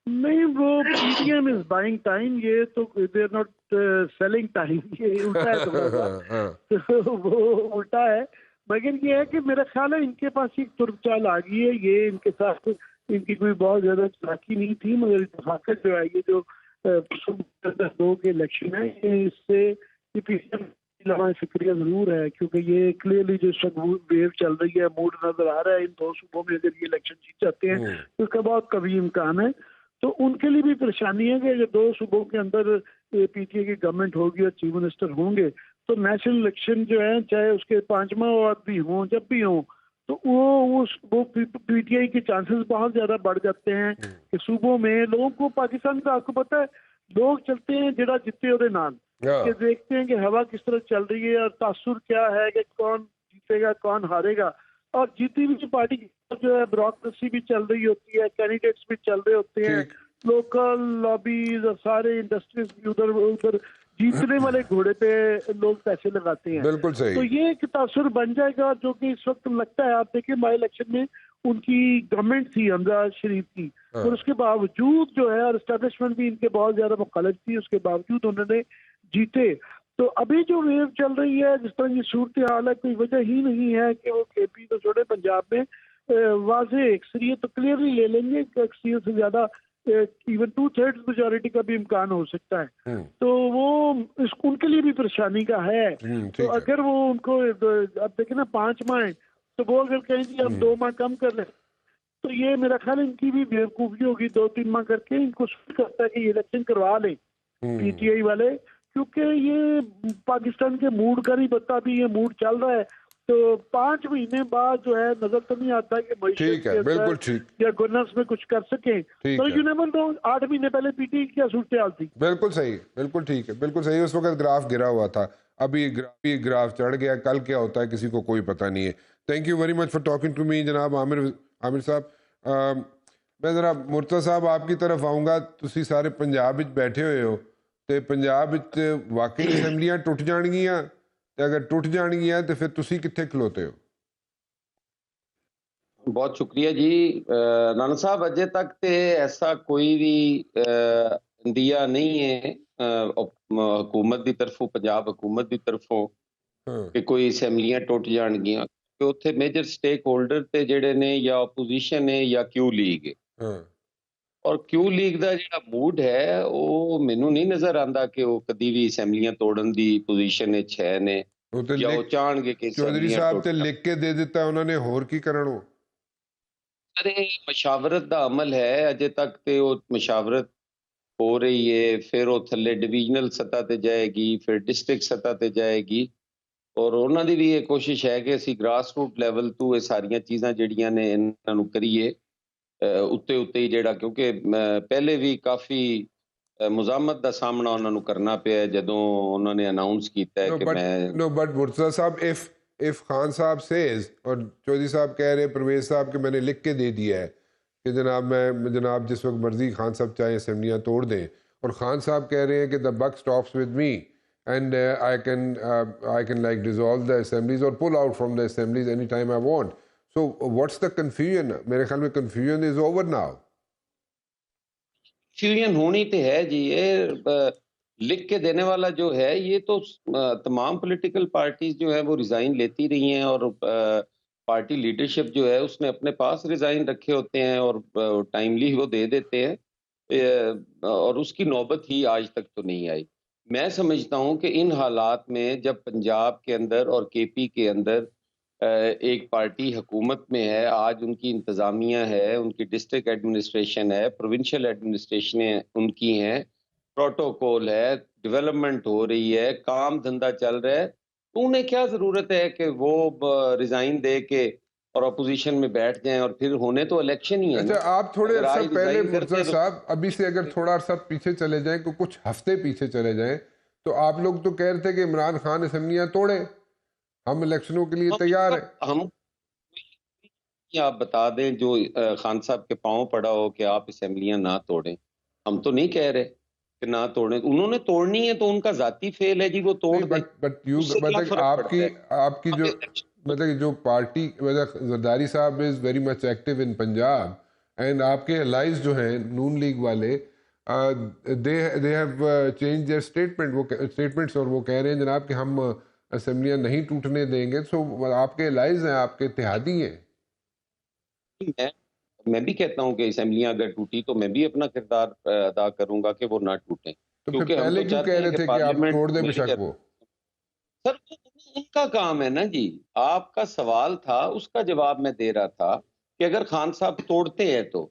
Speaker 3: نہیں, وہ P T M is buying time, یہ تو they are not selling time, یہ الٹا ہے تھوڑا سا, وہ الٹا ہے. مگر یہ ہے کہ میرا خیال ہے ان کے پاس ایک ترک چال آ گئی ہے, یہ ان کے ساتھ ان کی کوئی بہت زیادہ چالاکی نہیں تھی, مگر اتفاقت جو ہے یہ جو 2 کے الیکشن ہے اس سے یہ پی ٹی ایم لمحہ فکریہ ضرور ہے, کیونکہ یہ کلیئرلی جو ویو چل رہی ہے, موڈ نظر آ رہا ہے ان 2 صوبوں میں اگر یہ الیکشن جیت جاتے ہیں تو اس کا بہت کبھی امکان ہے. تو ان کے لیے بھی پریشانی ہے کہ جو 2 صوبوں کے اندر پی ٹی اے کی گورنمنٹ ہوگی اور چیف منسٹر ہوں گے تو نیشنل الیکشن جو ہے چاہے اس کے 5واں وارڈ بھی ہوں, جب بھی ہوں, تو وہ پی ٹی آئی کے چانسز بہت زیادہ بڑھ جاتے ہیں کہ صوبوں میں لوگوں کو, پاکستان کا آپ کو پتہ ہے لوگ چلتے ہیں جڑا جتے اور نال کہ دیکھتے ہیں کہ ہوا کس طرح چل رہی ہے اور تاثر کیا ہے کہ کون جیتے گا کون ہارے گا, اور جیتی ہوئی پارٹی جو ہے بیوروکریسی بھی چل رہی ہوتی ہے, کینڈیڈیٹس بھی چل رہے ہوتے ہیں, لوکل لابیز اور سارے انڈسٹریز بھی ادھر جیتنے والے گھوڑے پہ لوگ پیسے لگاتے ہیں.
Speaker 1: بالکل صحیح.
Speaker 3: تو یہ ایک تاثر بن جائے گا جو کہ اس وقت لگتا ہے, آپ دیکھیں بائی الیکشن میں ان کی گورنمنٹ تھی حمزہ شریف کی, اور اس کے باوجود جو ہے اور اسٹیبلشمنٹ بھی ان کے بہت زیادہ مخالف تھی, اس کے باوجود انہوں نے جیتے. تو ابھی جو ویو چل رہی ہے جس طرح یہ صورتحال ہے, کوئی وجہ ہی نہیں ہے کہ وہ کے پی تو چھوڑے پنجاب میں واضح اکثریت تو کلیئرلی لے لیں گے, اکثریت سے زیادہ ایون 2/3 میجورٹی کا بھی امکان ہو سکتا ہے. تو وہ ان کے لیے بھی پریشانی کا ہے. تو اگر وہ ان کو اب دیکھیں نا 5 ماہ ہیں, تو وہ اگر کہیں جی ہم 2 ماہ کم کر لیں تو یہ میرا خیال ان کی بھی بیوقوفی ہوگی. 2-3 ماہ کر کے ان کو سوچ کرتا ہے کہ یہ الیکشن کروا لیں پی ٹی آئی والے, کیونکہ یہ پاکستان کے موڈ کا نہیں پتا, بھی یہ موڈ چل رہا ہے. تو 5 مہینے بعد جو ہے نظر تو نہیں آتا کہ معیشت کے اندر یا گورننس میں کچھ کر سکیں. تو یو نیور نو 8 مہینے پہلے پی ٹی کیا صورتحال تھی.
Speaker 1: بالکل صحیح, بالکل ٹھیک ہے, بالکل صحیح. اس وقت گراف گرا ہوا تھا, ابھی گراف چڑھ گیا, کل کیا ہوتا ہے کسی کو کوئی پتہ نہیں ہے. Thank you very much for talking to me جناب عامر صاحب. میں ذرا مرتضی صاحب آپ کی طرف آؤں گا. تسی سارے پنجاب بیٹھے ہوئے ہو, تے پنجاب واقعی اسمبلیاں ٹوٹ جان گیاں, تے اگر ٹوٹ جان گیاں تے پھر تسی کتنے کھلوتے ہو؟
Speaker 4: بہت شکریہ جی. رانا صاحب اجے تک تے ایسا کوئی بھی اندیا نہیں ہے حکومت دی طرفوں, پنجاب حکومت دی طرفوں کہ کوئی اسمبلیاں ٹوٹ جان گیاں. کہ اتنے میجر سٹیک ہولڈر تے جڑے نے یا اپوزیشن ہے یا کیو لیگ ہے, اور کیو لیگ دا جڑا موڈ ہے وہ مینوں نہیں نظر آندا کہ وہ کدی بھی اسمبلیاں توڑن دی پوزیشن وچ ہے نے, یا وہ چاہن گے کہ
Speaker 1: چودھری صاحب تے لکھ کے دے دیتا انہوں نے, ہور کی کرنو.
Speaker 4: ارے مشاورت دا عمل ہے, اجے تک تے وہ مشاورت ہو رہی ہے, پھر وہ تھلے ڈویژنل سطح تے جائے گی, پھر ڈسٹرکٹ سطح تے جائے گی, اور انہوں دی بھی یہ کوشش ہے کہ اسی گراس روٹ لیول تو یہ ساریاں چیزاں جڑیاں نے انہاں نوں کریے اتے ہی جڑا, کیونکہ پہلے بھی کافی مزاحمت دا سامنا انہوں نے کرنا پیا جدوں انہوں نے اناؤنس کیتا ہے کہ میں
Speaker 1: بٹ مرتضی صاحب if خان صاحب says, اور چودھری صاحب کہہ رہے پرویز صاحب کہ میں نے لکھ کے دے دیا ہے کہ جناب جس وقت مرضی خان صاحب چاہے اسمبلیاں توڑ دیں, اور خان صاحب کہہ رہے ہیں کہ the buck stops with me and I can like dissolve the assemblies or pull out from the assemblies anytime I want. So what's the confusion? میرے خیال میں confusion is over now.
Speaker 4: Confusion ہونی تو ہے جی. یہ لکھ کے دینے والا جو ہے یہ تو تمام پولیٹیکل پارٹیز جو ہیں وہ ریزائن لیتی رہی ہیں, اور پارٹی لیڈرشپ جو ہے اس نے اپنے پاس ریزائن رکھے ہوتے ہیں اور ٹائملی وہ دے دیتے ہیں, اور اس کی نوبت ہی آج تک تو نہیں آئی. میں سمجھتا ہوں کہ ان حالات میں جب پنجاب کے اندر اور کے پی کے اندر ایک پارٹی حکومت میں ہے, آج ان کی انتظامیہ ہے, ان کی ڈسٹرکٹ ایڈمنسٹریشن ہے, پروونشل ایڈمنسٹریشن ان کی ہیں, پروٹوکول ہے, ڈیولپمنٹ ہو رہی ہے, کام دھندا چل رہا ہے, تو انہیں کیا ضرورت ہے کہ وہ ریزائن دے کے اور اپوزیشن میں بیٹھ جائیں, اور پھر ہونے تو الیکشن ہی ہے.
Speaker 1: اچھا آپ تھوڑے عرصہ پہلے مرتضی صاحب, ابھی سے اگر تھوڑا عرصہ پیچھے چلے جائیں, کچھ ہفتے پیچھے چلے جائیں, تو آپ لوگ تو کہہ رہے تھے کہ عمران خان اسمبلیاں توڑے، ہم الیکشنوں کے لیے تیار ہیں.
Speaker 4: ہم آپ بتا دیں جو خان صاحب کے پاؤں پڑا ہو کہ آپ اسمبلیاں نہ توڑیں. ہم تو نہیں کہہ رہے کہ نہ توڑیں، انہوں نے توڑنی ہے تو ان کا ذاتی فیل ہے جی، وہ توڑ دیں. اس سے کیا فرق پڑتا ہے؟
Speaker 1: آپ کی جو مطلب جو party Zardari Sahab is very much active in Punjab and آپ کے الائز جو ہیں نون لیگ والے they have change their statements اور وہ کہہ رہے ہیں جناب کہ ہم اسمبلیاں نہیں ٹوٹنے دیں گے. سو آپ کے الائز ہیں، آپ کے اتحادی ہیں.
Speaker 4: میں بھی کہتا ہوں کہ اسمبلیاں اگر ٹوٹی تو میں بھی اپنا کردار ادا کروں گا کہ وہ نہ ٹوٹیں.
Speaker 1: تو پھر پہلے کیوں کہہ رہے تھے کہ آپ توڑ دیں بشک وہ؟
Speaker 4: سر ان کا کام ہے نا جی، آپ کا سوال تھا اس کا جواب میں دے رہا تھا کہ اگر خان صاحب توڑتے ہیں تو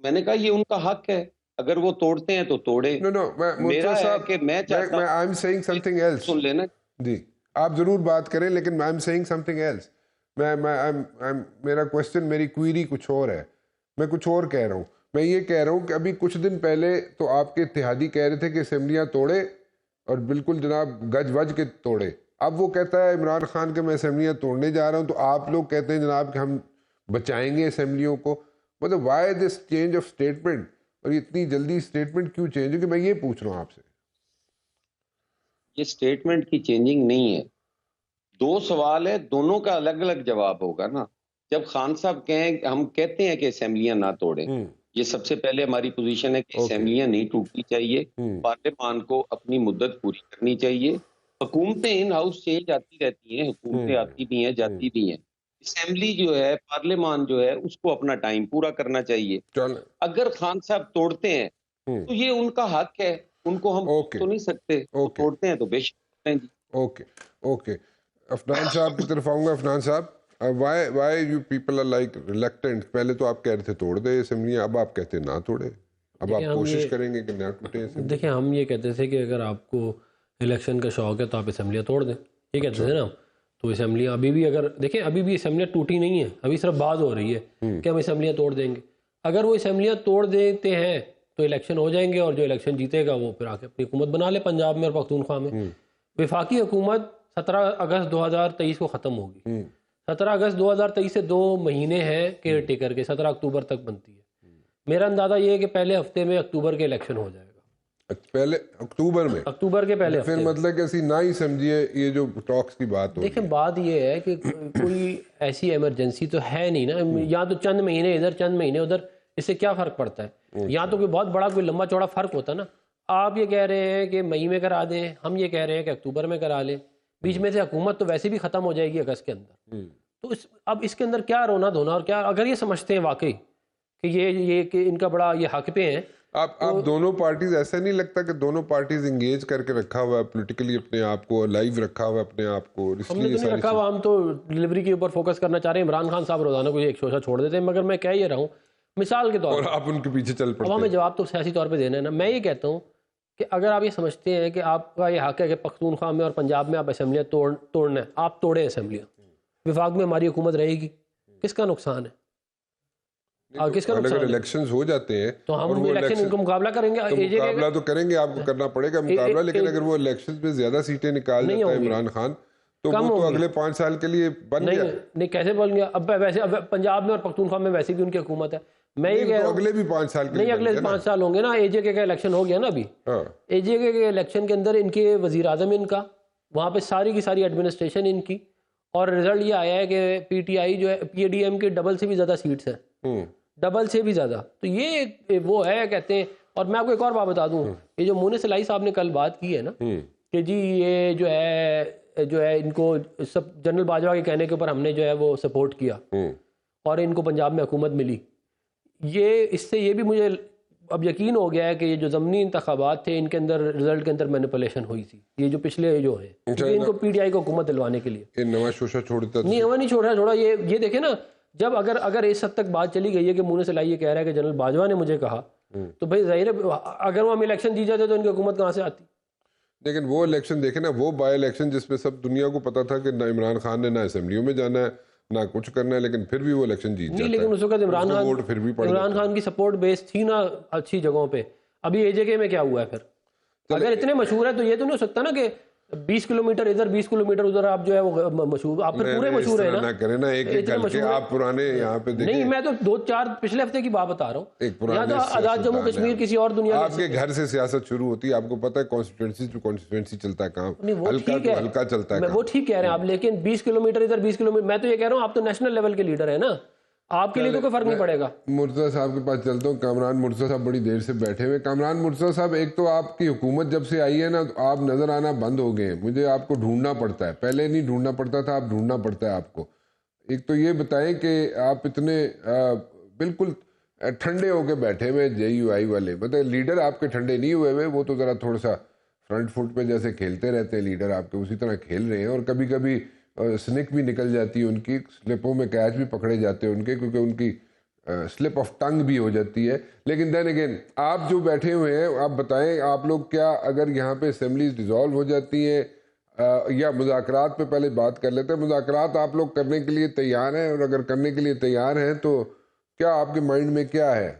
Speaker 4: میں نے کہا یہ ان کا حق ہے، اگر وہ توڑتے ہیں تو توڑے. میرا ہے کہ میں چاہتا ہوں
Speaker 1: I'm saying something else.
Speaker 4: سن لینا
Speaker 1: جی آپ ضرور بات کریں لیکن I'm saying something else. میرا کوشچن، میری کوئری کچھ اور ہے، میں کچھ اور کہہ رہا ہوں. میں یہ کہہ رہا ہوں کہ ابھی کچھ دن پہلے تو آپ کے اتحادی کہہ رہے تھے کہ اسمبلیاں توڑے اور بالکل جناب گج وج کے توڑے. اب وہ کہتا ہے عمران خان کہ میں اسمبلیاں توڑنے جا رہا ہوں، تو آپ لوگ کہتے ہیں جناب کہ ہم بچائیں گے اسمبلیوں کو. مطلب why this change of statement, اور اتنی جلدی اسٹیٹمنٹ کیوں چینج ہوگی؟ میں یہ پوچھ رہا ہوں آپ سے.
Speaker 4: یہ اسٹیٹمنٹ کی چینجنگ نہیں ہے، دو سوال ہے، دونوں کا الگ الگ جواب ہوگا نا. جب خان صاحب کہیں ہم کہتے ہیں کہ اسمبلیاں نہ توڑیں، یہ سب سے پہلے ہماری پوزیشن ہے کہ اسمبلیاں نہیں ٹوٹنی چاہیے، پارلیمان کو اپنی مدت پوری کرنی چاہیے. حکومتیں ان ہاؤس چینج آتی رہتی ہیں، حکومتیں آتی بھی ہیں جاتی بھی ہیں. اسمبلی جو ہے، پارلیمان جو ہے، اس کو اپنا ٹائم پورا کرنا چاہیے. اگر خان صاحب توڑتے ہیں تو یہ ان کا حق ہے، ان کو ہم تو نہیں سکتے. توڑتے ہیں تو بے شک.
Speaker 1: اوکے عفنان صاحب کی طرف آؤں گا. عفنان صاحب، why you people are like reluctant؟ پہلے تو آپ کہہ رہے تھے توڑ دے اسمبلیاں، اب آپ کہتے ہیں نہ توڑے، اب آپ کوشش کریں گے کہ نہ ٹوٹے.
Speaker 5: دیکھیں ہم یہ کہتے تھے کہ اگر آپ کو الیکشن کا شوق ہے تو آپ اسمبلیاں توڑ دیں، یہ کہتے تھے نا. تو اسمبلیاں ابھی بھی اگر دیکھیں ابھی بھی اسمبلیاں ٹوٹی نہیں ہیں، ابھی صرف بات ہو رہی ہے کہ ہم اسمبلیاں توڑ دیں گے. اگر وہ اسمبلیاں توڑ دیتے ہیں تو الیکشن ہو جائیں گے، اور جو الیکشن جیتے گا وہ پھر آ کے اپنی حکومت بنا لے پنجاب میں اور پختونخوا میں. وفاقی حکومت 17 اگست 2023 کو ختم ہوگی. 17 اگست 2023 سے 2 مہینے ہیں کیئر ٹیکر کے، 17 اکتوبر تک بنتی ہے. میرا اندازہ یہ ہے کہ پہلے ہفتے میں اکتوبر کے الیکشن ہو جائے گا.
Speaker 1: پہلے اکتوبر کے پہلے
Speaker 5: ہفتے.
Speaker 1: پھر مطلب کہ اسی نہ ہی سمجھیے یہ جو ٹاکس کی بات ہو.
Speaker 5: دیکھیں بات یہ ہے کہ کوئی ایسی ایمرجنسی تو ہے نہیں نا، یا تو چند مہینے ادھر چند مہینے ادھر، اس سے کیا فرق پڑتا ہے؟ یا تو کوئی بہت بڑا کوئی لمبا چوڑا فرق ہوتا نا. آپ یہ کہہ رہے ہیں کہ مئی میں کرا دیں، ہم یہ کہہ رہے ہیں کہ اکتوبر میں کرا لیں. بیچ میں سے حکومت تو ویسے بھی ختم ہو جائے گی اگست کے اندر. تو اب اس کے اندر کیا رونا دھونا، اور کیا اگر یہ سمجھتے ہیں واقعی کہ یہ کہ ان کا بڑا یہ حق پہ ہیں.
Speaker 1: آپ دونوں پارٹیز، ایسا نہیں لگتا کہ دونوں پارٹیز انگیج کر کے رکھا ہوا ہے پولیٹیکلی اپنے آپ کو، لائیو رکھا ہوا ہے اپنے آپ کو؟
Speaker 5: ہم نے تو نہیں رکھا ہوا، ہم تو ڈلیوری کے اوپر فوکس کرنا چاہ رہے ہیں. عمران خان صاحب روزانہ کوئی ایک شوشہ چھوڑ دیتے ہیں، مگر میں کہہ یہ رہا ہوں مثال کے طور
Speaker 1: پر آپ ان کے پیچھے چل پڑتے ہیں.
Speaker 5: اب ہمیں جواب تو سیاسی طور پہ دینا ہے نا. میں یہ کہتا ہوں کہ اگر آپ یہ سمجھتے ہیں کہ آپ کا یہ حق ہے کہ پختونخوا میں اور پنجاب میں آپ اسمبلیاں توڑنا ہے، آپ توڑیں اسمبلیاں. وفاق میں ہماری حکومت رہے گی، کس کا نقصان ہے؟ کس کا نقصان ہے؟
Speaker 1: الیکشنز ہو جاتے ہیں
Speaker 5: تو ہم الیکشن ان کو مقابلہ کریں گے.
Speaker 1: مقابلہ تو کریں گے، آپ کو کرنا پڑے گا مقابلہ، لیکن اگر وہ الیکشنز میں زیادہ سیٹیں نکال دیتا ہے عمران خان تو وہ تو اگلے 5 سال کے لیے بن گیا.
Speaker 5: نہیں کیسے بن گیا؟ اب ویسے پنجاب میں اور پختونخوا میں ویسے بھی ان کی حکومت ہے. میں یہ کہہ رہا ہوں
Speaker 1: اگلے بھی 5 سال کے
Speaker 5: نہیں، اگلے 5 سال ہوں گے نا. اے جے کے کا الیکشن ہو گیا نا ابھی. اے جے کے الیکشن کے اندر ان کے وزیر اعظم ان کا، وہاں پہ ساری کی ساری ایڈمنسٹریشن ان کی، اور رزلٹ یہ آیا ہے کہ پی ٹی آئی جو ہے پی ڈی ایم کے ڈبل سے بھی زیادہ سیٹس ہیں، ڈبل سے بھی زیادہ. تو یہ وہ ہے کہتے ہیں. اور میں آپ کو ایک اور بات بتا دوں، یہ جو مونس الائی صاحب نے کل بات کی ہے نا کہ جی یہ جو ہے ان کو سب جنرل باجوہ کے کہنے کے اوپر ہم نے جو ہے وہ سپورٹ کیا اور ان کو پنجاب میں حکومت ملی، یہ اس سے یہ بھی مجھے اب یقین ہو گیا ہے کہ یہ جو ضمنی انتخابات تھے ان کے اندر رزلٹ کے اندر مینیپولیشن ہوئی تھی. یہ جو پچھلے جو ہیں ان کو پی ٹی آئی کو حکومت دلوانے کے لیے
Speaker 1: نواز شوشہ چھوڑتا
Speaker 5: نہیں، ہوا نہیں چھوڑا. یہ دیکھیں نا، جب اگر اس حد تک بات چلی گئی ہے کہ مونس الائی یہ کہہ رہا ہے کہ جنرل باجوہ نے مجھے کہا، تو بھائی ظاہر ہے اگر وہ ہم الیکشن جیت جاتے تو ان کی حکومت کہاں سے آتی؟
Speaker 1: لیکن وہ الیکشن دیکھیں نا، وہ بائی الیکشن جس میں سب دنیا کو پتا تھا کہ نہ عمران خان نے نہ اسمبلیوں میں جانا ہے نہ کچھ کرنا ہے، لیکن پھر بھی وہ الیکشن جیت جاتا ہے.
Speaker 5: لیکن اس وقت عمران خان کی سپورٹ بیس تھی نا اچھی جگہوں پہ. ابھی اے جے کے میں کیا ہوا ہے پھر؟ اگر اتنے مشہور ہے تو یہ تو نہیں ہو سکتا نا کہ 20 کلومیٹر ادھر 20 کلومیٹر ادھر آپ جو ہے وہ مشہور، آپ پھر پورے مشہور ہیں نا،
Speaker 1: کریں نا ایک ایک کر کے آپ پرانے یہاں پہ دیکھیں.
Speaker 5: نہیں میں تو 2-4 پچھلے ہفتے کی بات بتا رہا ہوں. یہاں تو آزاد جموں کشمیر کسی اور دنیا
Speaker 1: آپ کے گھر سے سیاست شروع ہوتی ہے، آپ کو پتہ ہے کانسٹیٹوئنسی ٹو کانسٹیٹوئنسی چلتا ہے کام،
Speaker 5: وہ ٹھیک ہے،
Speaker 1: ہلکا چلتا ہے.
Speaker 5: وہ ٹھیک کہہ رہے ہیں آپ، لیکن 20 کلومیٹر ادھر 20 کلومیٹر، میں تو یہ کہہ رہا ہوں آپ تو نیشنل لیول کے لیڈر ہیں نا، آپ کے لیے تو کوئی فرق نہیں پڑے گا.
Speaker 1: مرتضیٰ صاحب کے پاس چلتا ہوں. کامران مرتضیٰ صاحب بڑی دیر سے بیٹھے ہوئے. کامران مرتضیٰ صاحب، ایک تو آپ کی حکومت جب سے آئی ہے نا تو آپ نظر آنا بند ہو گئے ہیں، مجھے آپ کو ڈھونڈنا پڑتا ہے، پہلے نہیں ڈھونڈنا پڑتا تھا، اب ڈھونڈنا پڑتا ہے آپ کو. ایک تو یہ بتائیں کہ آپ اتنے بالکل ٹھنڈے ہو کے بیٹھے ہوئے جے یو آئی والے، مطلب لیڈر آپ کے ٹھنڈے نہیں ہوئے ہوئے، وہ تو ذرا تھوڑا سا فرنٹ فٹ پہ جیسے کھیلتے رہتے ہیں لیڈر آپ کے، اسی طرح کھیل رہے ہیں. اور کبھی کبھی سنک بھی نکل جاتی ہے ان کی، سلپوں میں کیچ بھی پکڑے جاتے ہیں ان کے، کیونکہ ان کی سلپ آف ٹنگ بھی ہو جاتی ہے. لیکن دین اگین آپ جو بیٹھے ہوئے ہیں، آپ بتائیں آپ لوگ کیا اگر یہاں پہ اسمبلیز ڈیزالو ہو جاتی ہیں یا مذاکرات پہ پہلے بات کر لیتے ہیں، مذاکرات آپ لوگ کرنے کے لیے تیار ہیں؟ اور اگر کرنے کے لیے تیار ہیں تو کیا آپ کے مائنڈ میں کیا ہے،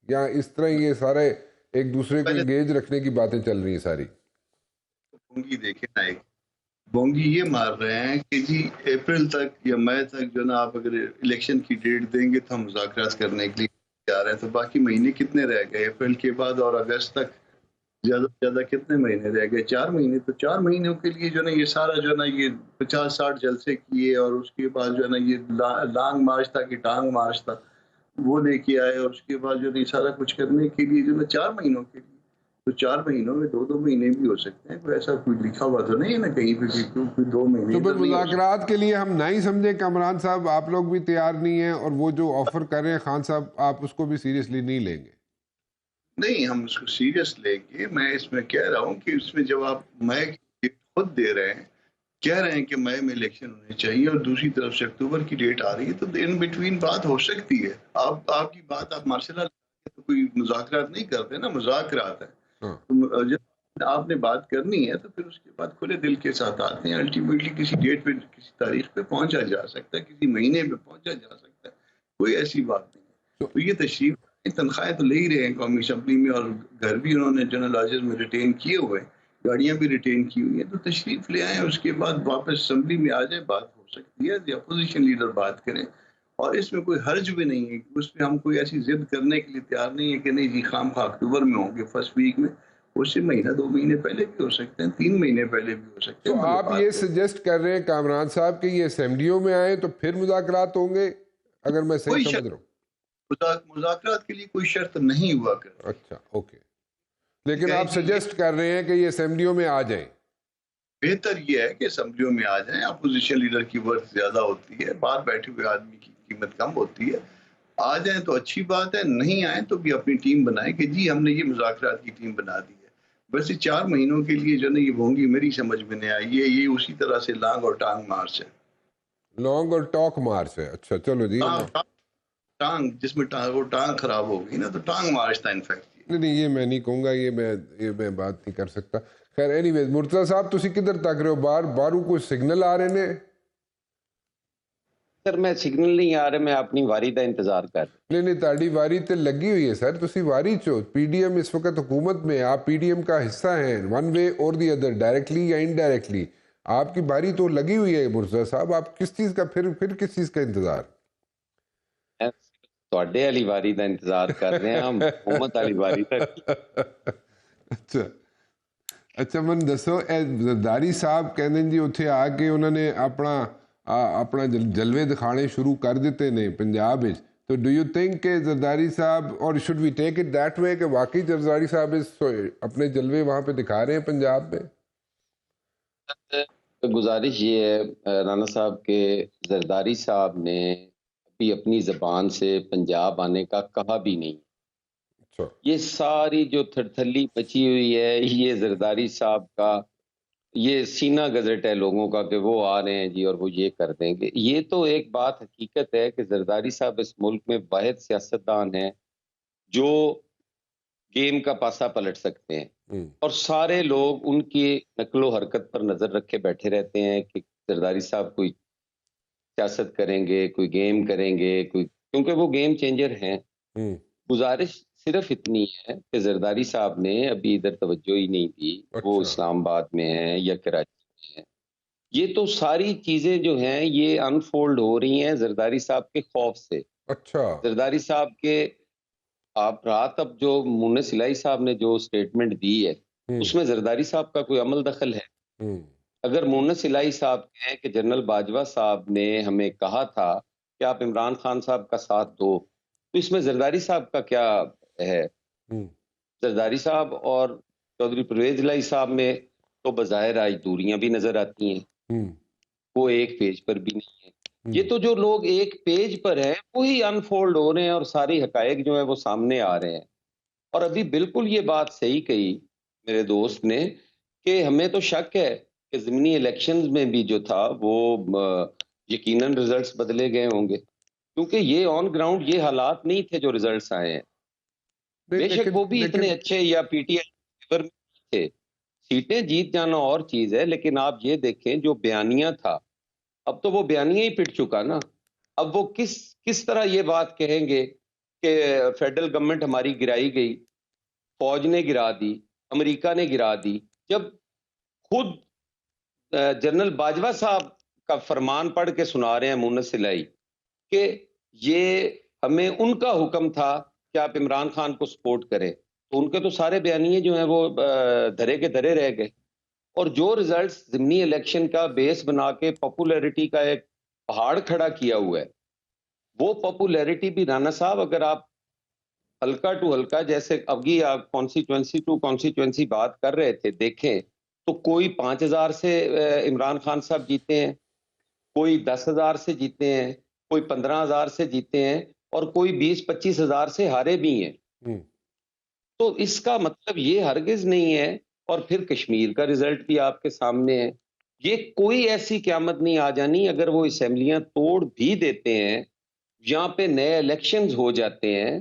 Speaker 1: یا اس طرح یہ سارے ایک دوسرے کو انگیج رکھنے کی باتیں چل رہی ہیں ساری؟
Speaker 6: بونگی دیکھیں نا، ایک بونگی یہ مار رہے ہیں کہ جی اپریل تک یا مئی تک جو نا آپ اگر الیکشن کی ڈیٹ دیں گے تو ہم مذاکرات کرنے کے لیے تیار ہیں. تو باقی مہینے کتنے رہ گئے اپریل کے بعد اور اگست تک؟ زیادہ سے زیادہ کتنے مہینے رہ گئے؟ 4 مہینے. تو 4 مہینوں کے لیے جو نا یہ سارا جو نا یہ 50-60 جلسے کیے، اور اس کے بعد جو نا یہ لانگ مارچ تھا کہ ٹانگ مارچ تھا وہ لے کے آئے، اور اس کے بعد جو نا سارا کچھ کرنے کے لیے جو نا 4 مہینوں کے لیے. تو 4 مہینوں میں 2 مہینے بھی ہو سکتے ہیں، کوئی ایسا کوئی لکھا ہوا تو نہیں ہے نا کہیں پہ کہ 2 مہینے.
Speaker 1: تو پھر مذاکرات کے لیے ہم نہ ہی سمجھیں کامران صاحب، آپ لوگ بھی تیار نہیں ہیں، اور وہ جو آفر کر رہے ہیں خان صاحب آپ اس کو بھی سیریسلی نہیں لیں گے؟
Speaker 6: نہیں، ہم اس کو سیریس لیں گے. میں اس میں کہہ رہا ہوں کہ اس میں جب آپ مئی کی خود دے رہے ہیں، کہہ رہے ہیں کہ مئی میں الیکشن ہونے چاہیے، اور دوسری طرف سے اکتوبر کی ڈیٹ آ رہی ہے، تو ان بٹوین بات ہو سکتی ہے. آپ کی بات آپ مارشل لا تو کوئی مذاکرات نہیں کرتے نا، مذاکرات ہے. جب آپ نے بات کرنی ہے تو پھر اس کے بعد کھلے دل کے ساتھ آتے ہیں. الٹیمیٹلی کسی ڈیٹ پہ کسی تاریخ پہ پہنچا جا سکتا ہے، کسی مہینے پہ پہنچا جا سکتا ہے، کوئی ایسی بات نہیں ہے. تو یہ تشریف تنخواہیں تو لے ہی رہے ہیں قومی اسمبلی میں، اور گھر بھی انہوں نے جنرل لاجز میں ریٹین کیے ہوئے ہیں، گاڑیاں بھی ریٹین کی ہوئی ہیں. تو تشریف لے آئیں، اس کے بعد واپس اسمبلی میں آ جائیں، بات ہو سکتی ہے. اپوزیشن لیڈر بات کریں، اور اس میں کوئی حرج بھی نہیں ہے. اس میں ہم کوئی ایسی ضد کرنے کے لیے تیار نہیں ہے کہ نہیں جی خام خواہ اکتوبر میں ہوں گے فرسٹ ویک میں. اس سے مہینہ 2 مہینے پہلے بھی ہو سکتے ہیں، 3 مہینے پہلے بھی ہو سکتے ہیں.
Speaker 1: تو آپ یہ سجیسٹ کر رہے ہیں کامران صاحب کہ یہ اسمبلیوں میں آئیں تو پھر مذاکرات ہوں گے، اگر میں صحیح سمجھ رہا ہوں؟
Speaker 6: مذاکرات کے لیے کوئی شرط نہیں ہوا کرتی.
Speaker 1: اچھا، اوکے. لیکن آپ سجیسٹ کر رہے ہیں کہ یہ اسمبلیوں میں آ جائیں.
Speaker 6: بہتر یہ ہے کہ اسمبلیوں میں آ جائیں. اپوزیشن لیڈر کی ورتھ زیادہ ہوتی ہے، باہر بیٹھے ہوئے آدمی کی قیمت کم ہوتی ہے. آ جائیں تو اچھی بات ہے، نہیں آئیں تو بھی اپنی ٹیم بنائیں کہ جی ہم نے یہ مذاکرات کی ٹیم بنا دی ہے. بس یہ 4 مہینوں کے لیے جو نا یہ بھونگی میری سمجھ میں نہیں آئی. یہ اسی طرح سے لانگ اور ٹانگ مارچ ہے.
Speaker 1: لانگ اور ٹاک مارچ ہے. اچھا چلو جی.
Speaker 6: ٹانگ جس میں وہ ٹانگ خراب ہو گئی نا، تو ٹانگ مارچ تھا انفیکٹ.
Speaker 1: نہیں یہ میں نہیں کہوں گا، یہ میں بات نہیں کر سکتا. خیر اینی ویز مرتضیٰ صاحب تسی کدھر تک رہے ہو؟ باہروں کوئی سگنل آ رہے نے؟
Speaker 4: سر میں سگنل نہیں آ رہے، میں اپنی واری دا انتظار کر رہا.
Speaker 1: نہیں تاڑی واری تے لگی ہوئی ہے سر، تسی واری چو. پی ڈی ایم اس وقت حکومت میں، آپ پی ڈی ایم کا حصہ ہیں ون وے اور دی ادر، ڈائریکٹلی یا انڈائریکٹلی. آپ کی باری تو لگی ہوئی ہے مرتضیٰ صاحب. آپ کس چیز کا پھر کس چیز کا انتظار؟
Speaker 4: تواڈے والی واری دا انتظار کر رہے ہیں ہم، حکومت والی واری دا.
Speaker 1: اچھا من دسو، زرداری صاحب کہنے جی اتھے آ کے انہوں نے اپنا جلوے دکھانے شروع کر دیتے نے پنجاب. تو ڈو یو تھنک کہ زرداری صاحب، اور should we take it that way کہ واقعی زرداری صاحب اپنے جلوے وہاں پہ دکھا رہے ہیں پنجاب میں؟
Speaker 4: گزارش یہ ہے رانا صاحب کہ زرداری صاحب نے ابھی اپنی زبان سے پنجاب آنے کا کہا بھی نہیں. یہ ساری جو تھلی بچی ہوئی ہے یہ زرداری صاحب کا یہ سینہ گزٹ ہے لوگوں کا کہ وہ آ رہے ہیں جی اور وہ یہ کر دیں گے. یہ تو ایک بات حقیقت ہے کہ زرداری صاحب اس ملک میں واحد سیاستدان ہیں جو گیم کا پاسا پلٹ سکتے ہیں، اور سارے لوگ ان کی نقل و حرکت پر نظر رکھے بیٹھے رہتے ہیں کہ زرداری صاحب کوئی سیاست کریں گے، کوئی گیم کریں گے، کیونکہ وہ گیم چینجر ہیں. گزارش صرف اتنی ہے کہ زرداری صاحب نے ابھی ادھر توجہ ہی نہیں دی، وہ اسلام آباد میں ہیں یا کراچی میں ہیں. یہ تو ساری چیزیں جو ہیں یہ انفولڈ ہو رہی ہیں زرداری صاحب کے خوف سے.
Speaker 1: اچھا
Speaker 4: زرداری صاحب کے آپ رات اب جو مونس الہی صاحب نے جو سٹیٹمنٹ دی ہے اس میں زرداری صاحب کا کوئی عمل دخل ہے؟ اگر مونس الہی صاحب کہیں کہ جنرل باجوہ صاحب نے ہمیں کہا تھا کہ آپ عمران خان صاحب کا ساتھ دو، تو اس میں زرداری صاحب کا کیا ہے؟ زرداری صاحب اور چودھری پرویز الہی صاحب میں تو بظاہر آج دوریاں بھی نظر آتی ہیں، وہ ایک پیج پر بھی نہیں ہے. یہ تو جو لوگ ایک پیج پر ہیں وہی انفولڈ ہو رہے ہیں اور ساری حقائق جو ہیں وہ سامنے آ رہے ہیں. اور ابھی بالکل یہ بات صحیح کہی میرے دوست نے کہ ہمیں تو شک ہے کہ ضمنی الیکشنز میں بھی جو تھا وہ یقیناً ریزلٹس بدلے گئے ہوں گے، کیونکہ یہ آن گراؤنڈ یہ حالات نہیں تھے جو ریزلٹس آئے ہیں. بے شک وہ بھی اتنے اچھے یا پی ٹی آئی تھے، سیٹیں جیت جانا اور چیز ہے، لیکن آپ یہ دیکھیں جو بیانیہ تھا اب تو وہ بیانیہ ہی پٹ چکا نا. اب وہ کس طرح یہ بات کہیں گے کہ فیڈرل گورنمنٹ ہماری گرائی گئی، فوج نے گرا دی، امریکہ نے گرا دی، جب خود جنرل باجوہ صاحب کا فرمان پڑھ کے سنا رہے ہیں مونس الہی کہ یہ ہمیں ان کا حکم تھا کہ آپ عمران خان کو سپورٹ کریں، تو ان کے تو سارے بیانیے جو ہیں وہ دھرے کے دھرے رہ گئے. اور جو ریزلٹس ضمنی الیکشن کا بیس بنا کے پاپولیرٹی کا ایک پہاڑ کھڑا کیا ہوا ہے، وہ پاپولیرٹی بھی رانا صاحب اگر آپ ہلکا ٹو ہلکا جیسے ابھی آپ کانسٹیچوئنسی ٹو کانسٹیچوئنسی بات کر رہے تھے دیکھیں تو کوئی 5,000 سے عمران خان صاحب جیتے ہیں، کوئی 10,000 سے جیتے ہیں، کوئی 15,000 سے جیتے ہیں اور کوئی 20-25,000 سے ہارے بھی ہیں. تو اس کا مطلب یہ ہرگز نہیں ہے. اور پھر کشمیر کا رزلٹ بھی آپ کے سامنے ہے. یہ کوئی ایسی قیامت نہیں آ جانی اگر وہ اسمبلیاں توڑ بھی دیتے ہیں، یہاں پہ نئے الیکشنز ہو جاتے ہیں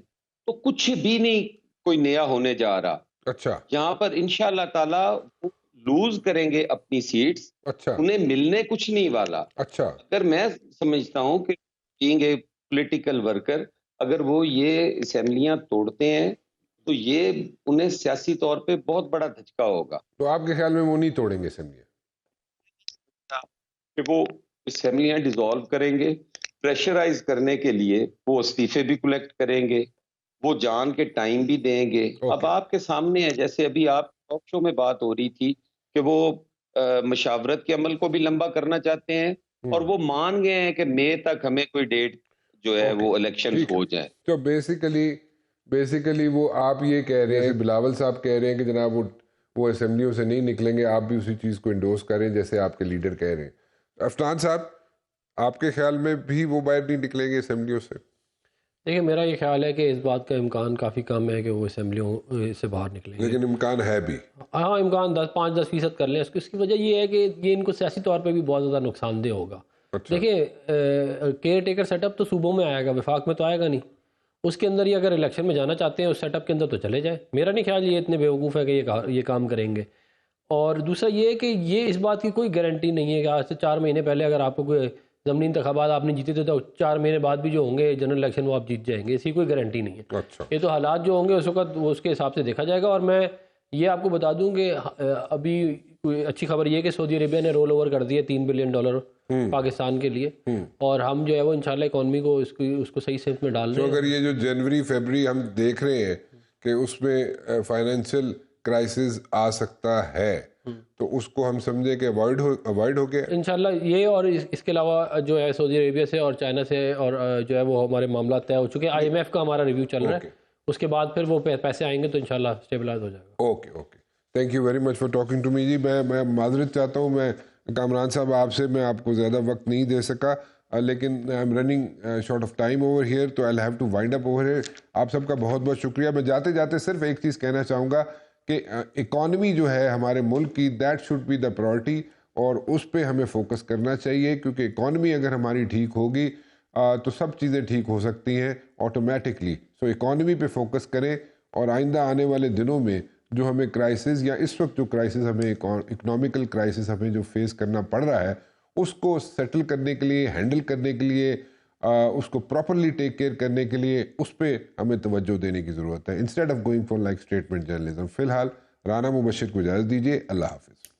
Speaker 4: تو کچھ بھی نہیں کوئی نیا ہونے جا رہا.
Speaker 1: اچھا
Speaker 4: یہاں پر انشاءاللہ تعالی لوز کریں گے اپنی سیٹس،
Speaker 1: اچھا
Speaker 4: انہیں ملنے کچھ نہیں والا.
Speaker 1: اچھا
Speaker 4: اگر میں سمجھتا ہوں کہ اے پولیٹیکل ورکر اگر وہ یہ اسمبلیاں توڑتے ہیں تو یہ انہیں سیاسی طور پہ بہت بڑا دھچکا ہوگا.
Speaker 1: تو آپ کے خیال میں وہ نہیں توڑیں گے اسمبلیاں؟
Speaker 4: کہ وہ اسمبلیاں ڈیزالو کریں گے، پریشرائز کرنے کے لیے وہ استعفے بھی کلیکٹ کریں گے، وہ جان کے ٹائم بھی دیں گے. اب آپ کے سامنے ہے جیسے ابھی آپ ٹاک شو میں بات ہو رہی تھی کہ وہ مشاورت کے عمل کو بھی لمبا کرنا چاہتے ہیں اور وہ مان گئے ہیں کہ مئی تک ہمیں کوئی ڈیٹ جو ہے وہ الیکشن ہو جائے.
Speaker 1: تو بیسیکلی وہ آپ یہ کہہ رہے ہیں، بلاول صاحب کہہ رہے ہیں کہ جناب وہ اسمبلیوں سے نہیں نکلیں گے، آپ بھی اسی چیز کو انڈورس کریں جیسے آپ کے لیڈر کہہ رہے ہیں. عفنان صاحب آپ کے خیال میں بھی وہ باہر نہیں نکلیں گے اسمبلیوں سے؟
Speaker 5: دیکھیں میرا یہ خیال ہے کہ اس بات کا امکان کافی کم ہے کہ وہ اسمبلیوں سے باہر نکلیں گے، لیکن
Speaker 1: امکان ہے بھی.
Speaker 5: ہاں امکان 5-10% کر لیں. اس کی وجہ یہ ہے کہ یہ ان کو سیاسی طور پہ بھی بہت زیادہ نقصان دہ ہوگا. دیکھیں کیئر ٹیکر سیٹ اپ تو صوبوں میں آئے گا، وفاق میں تو آئے گا نہیں. اس کے اندر یہ اگر الیکشن میں جانا چاہتے ہیں اس سیٹ اپ کے اندر تو چلے جائیں. میرا نہیں خیال یہ اتنے بیوقوف ہے کہ یہ کام کریں گے. اور دوسرا یہ ہے کہ یہ اس بات کی کوئی گارنٹی نہیں ہے کہ آج سے 4 مہینے پہلے اگر آپ کو کوئی ضمنی انتخابات آپ نے جیتے تھے تو 4 مہینے بعد بھی جو ہوں گے جنرل الیکشن وہ آپ جیت جائیں گے، اس کی کوئی گارنٹی نہیں ہے. یہ تو حالات جو ہوں گے اس وقت وہ اس کے حساب سے دیکھا جائے گا. اور میں یہ آپ کو بتا دوں کہ ابھی کوئی اچھی خبر یہ کہ سعودی عربیہ نے رول اوور کر دیے $3 بلین پاکستان کے لیے، اور ہم جو ہے وہ انشاءاللہ اکانومی کو اس کو صحیح سمت میں ڈال رہے ہیں.
Speaker 1: اگر یہ جو جنوری فیبری ہم دیکھ رہے ہیں کہ اس میں فائنینشیل کرائسس آ سکتا ہے تو اس کو ہم سمجھیں کہ اوائڈ ہو گیا
Speaker 5: انشاءاللہ. یہ اور اس کے علاوہ جو ہے سعودی عربیہ سے اور چائنا سے اور جو ہے وہ ہمارے معاملات طے ہو چکے ہیں. IMF کا ہمارا ریویو چل رہا ہے، اس کے بعد پھر وہ پیسے آئیں گے تو انشاءاللہ اسٹیبلائز ہو جائے گا.
Speaker 1: Okay thank you very much for talking to me. جی میں معذرت چاہتا ہوں، میں کامران صاحب آپ کو زیادہ وقت نہیں دے سکا، لیکن I am running short of time over here تو I have to wind up over here. آپ سب کا بہت بہت شکریہ. میں جاتے جاتے صرف ایک چیز کہنا چاہوں گا کہ اکانومی جو ہے ہمارے ملک کی that should be the priority, اور اس پہ ہمیں فوکس کرنا چاہیے، کیونکہ اکانومی اگر ہماری ٹھیک ہوگی تو سب چیزیں ٹھیک ہو سکتی ہیں آٹومیٹکلی. سو اکانومی پہ فوکس کریں، اور آئندہ آنے والے دنوں میں جو ہمیں کرائسس یا اس وقت جو کرائسس ہمیں اکنامیکل کرائسس ہمیں جو فیس کرنا پڑ رہا ہے اس کو سیٹل کرنے کے لیے، ہینڈل کرنے کے لیے اس کو پراپرلی ٹیک کیئر کرنے کے لیے اس پہ ہمیں توجہ دینے کی ضرورت ہے instead of going for like statement journalism. فی الحال رانا مبشر کو اجازت دیجیے. اللہ حافظ.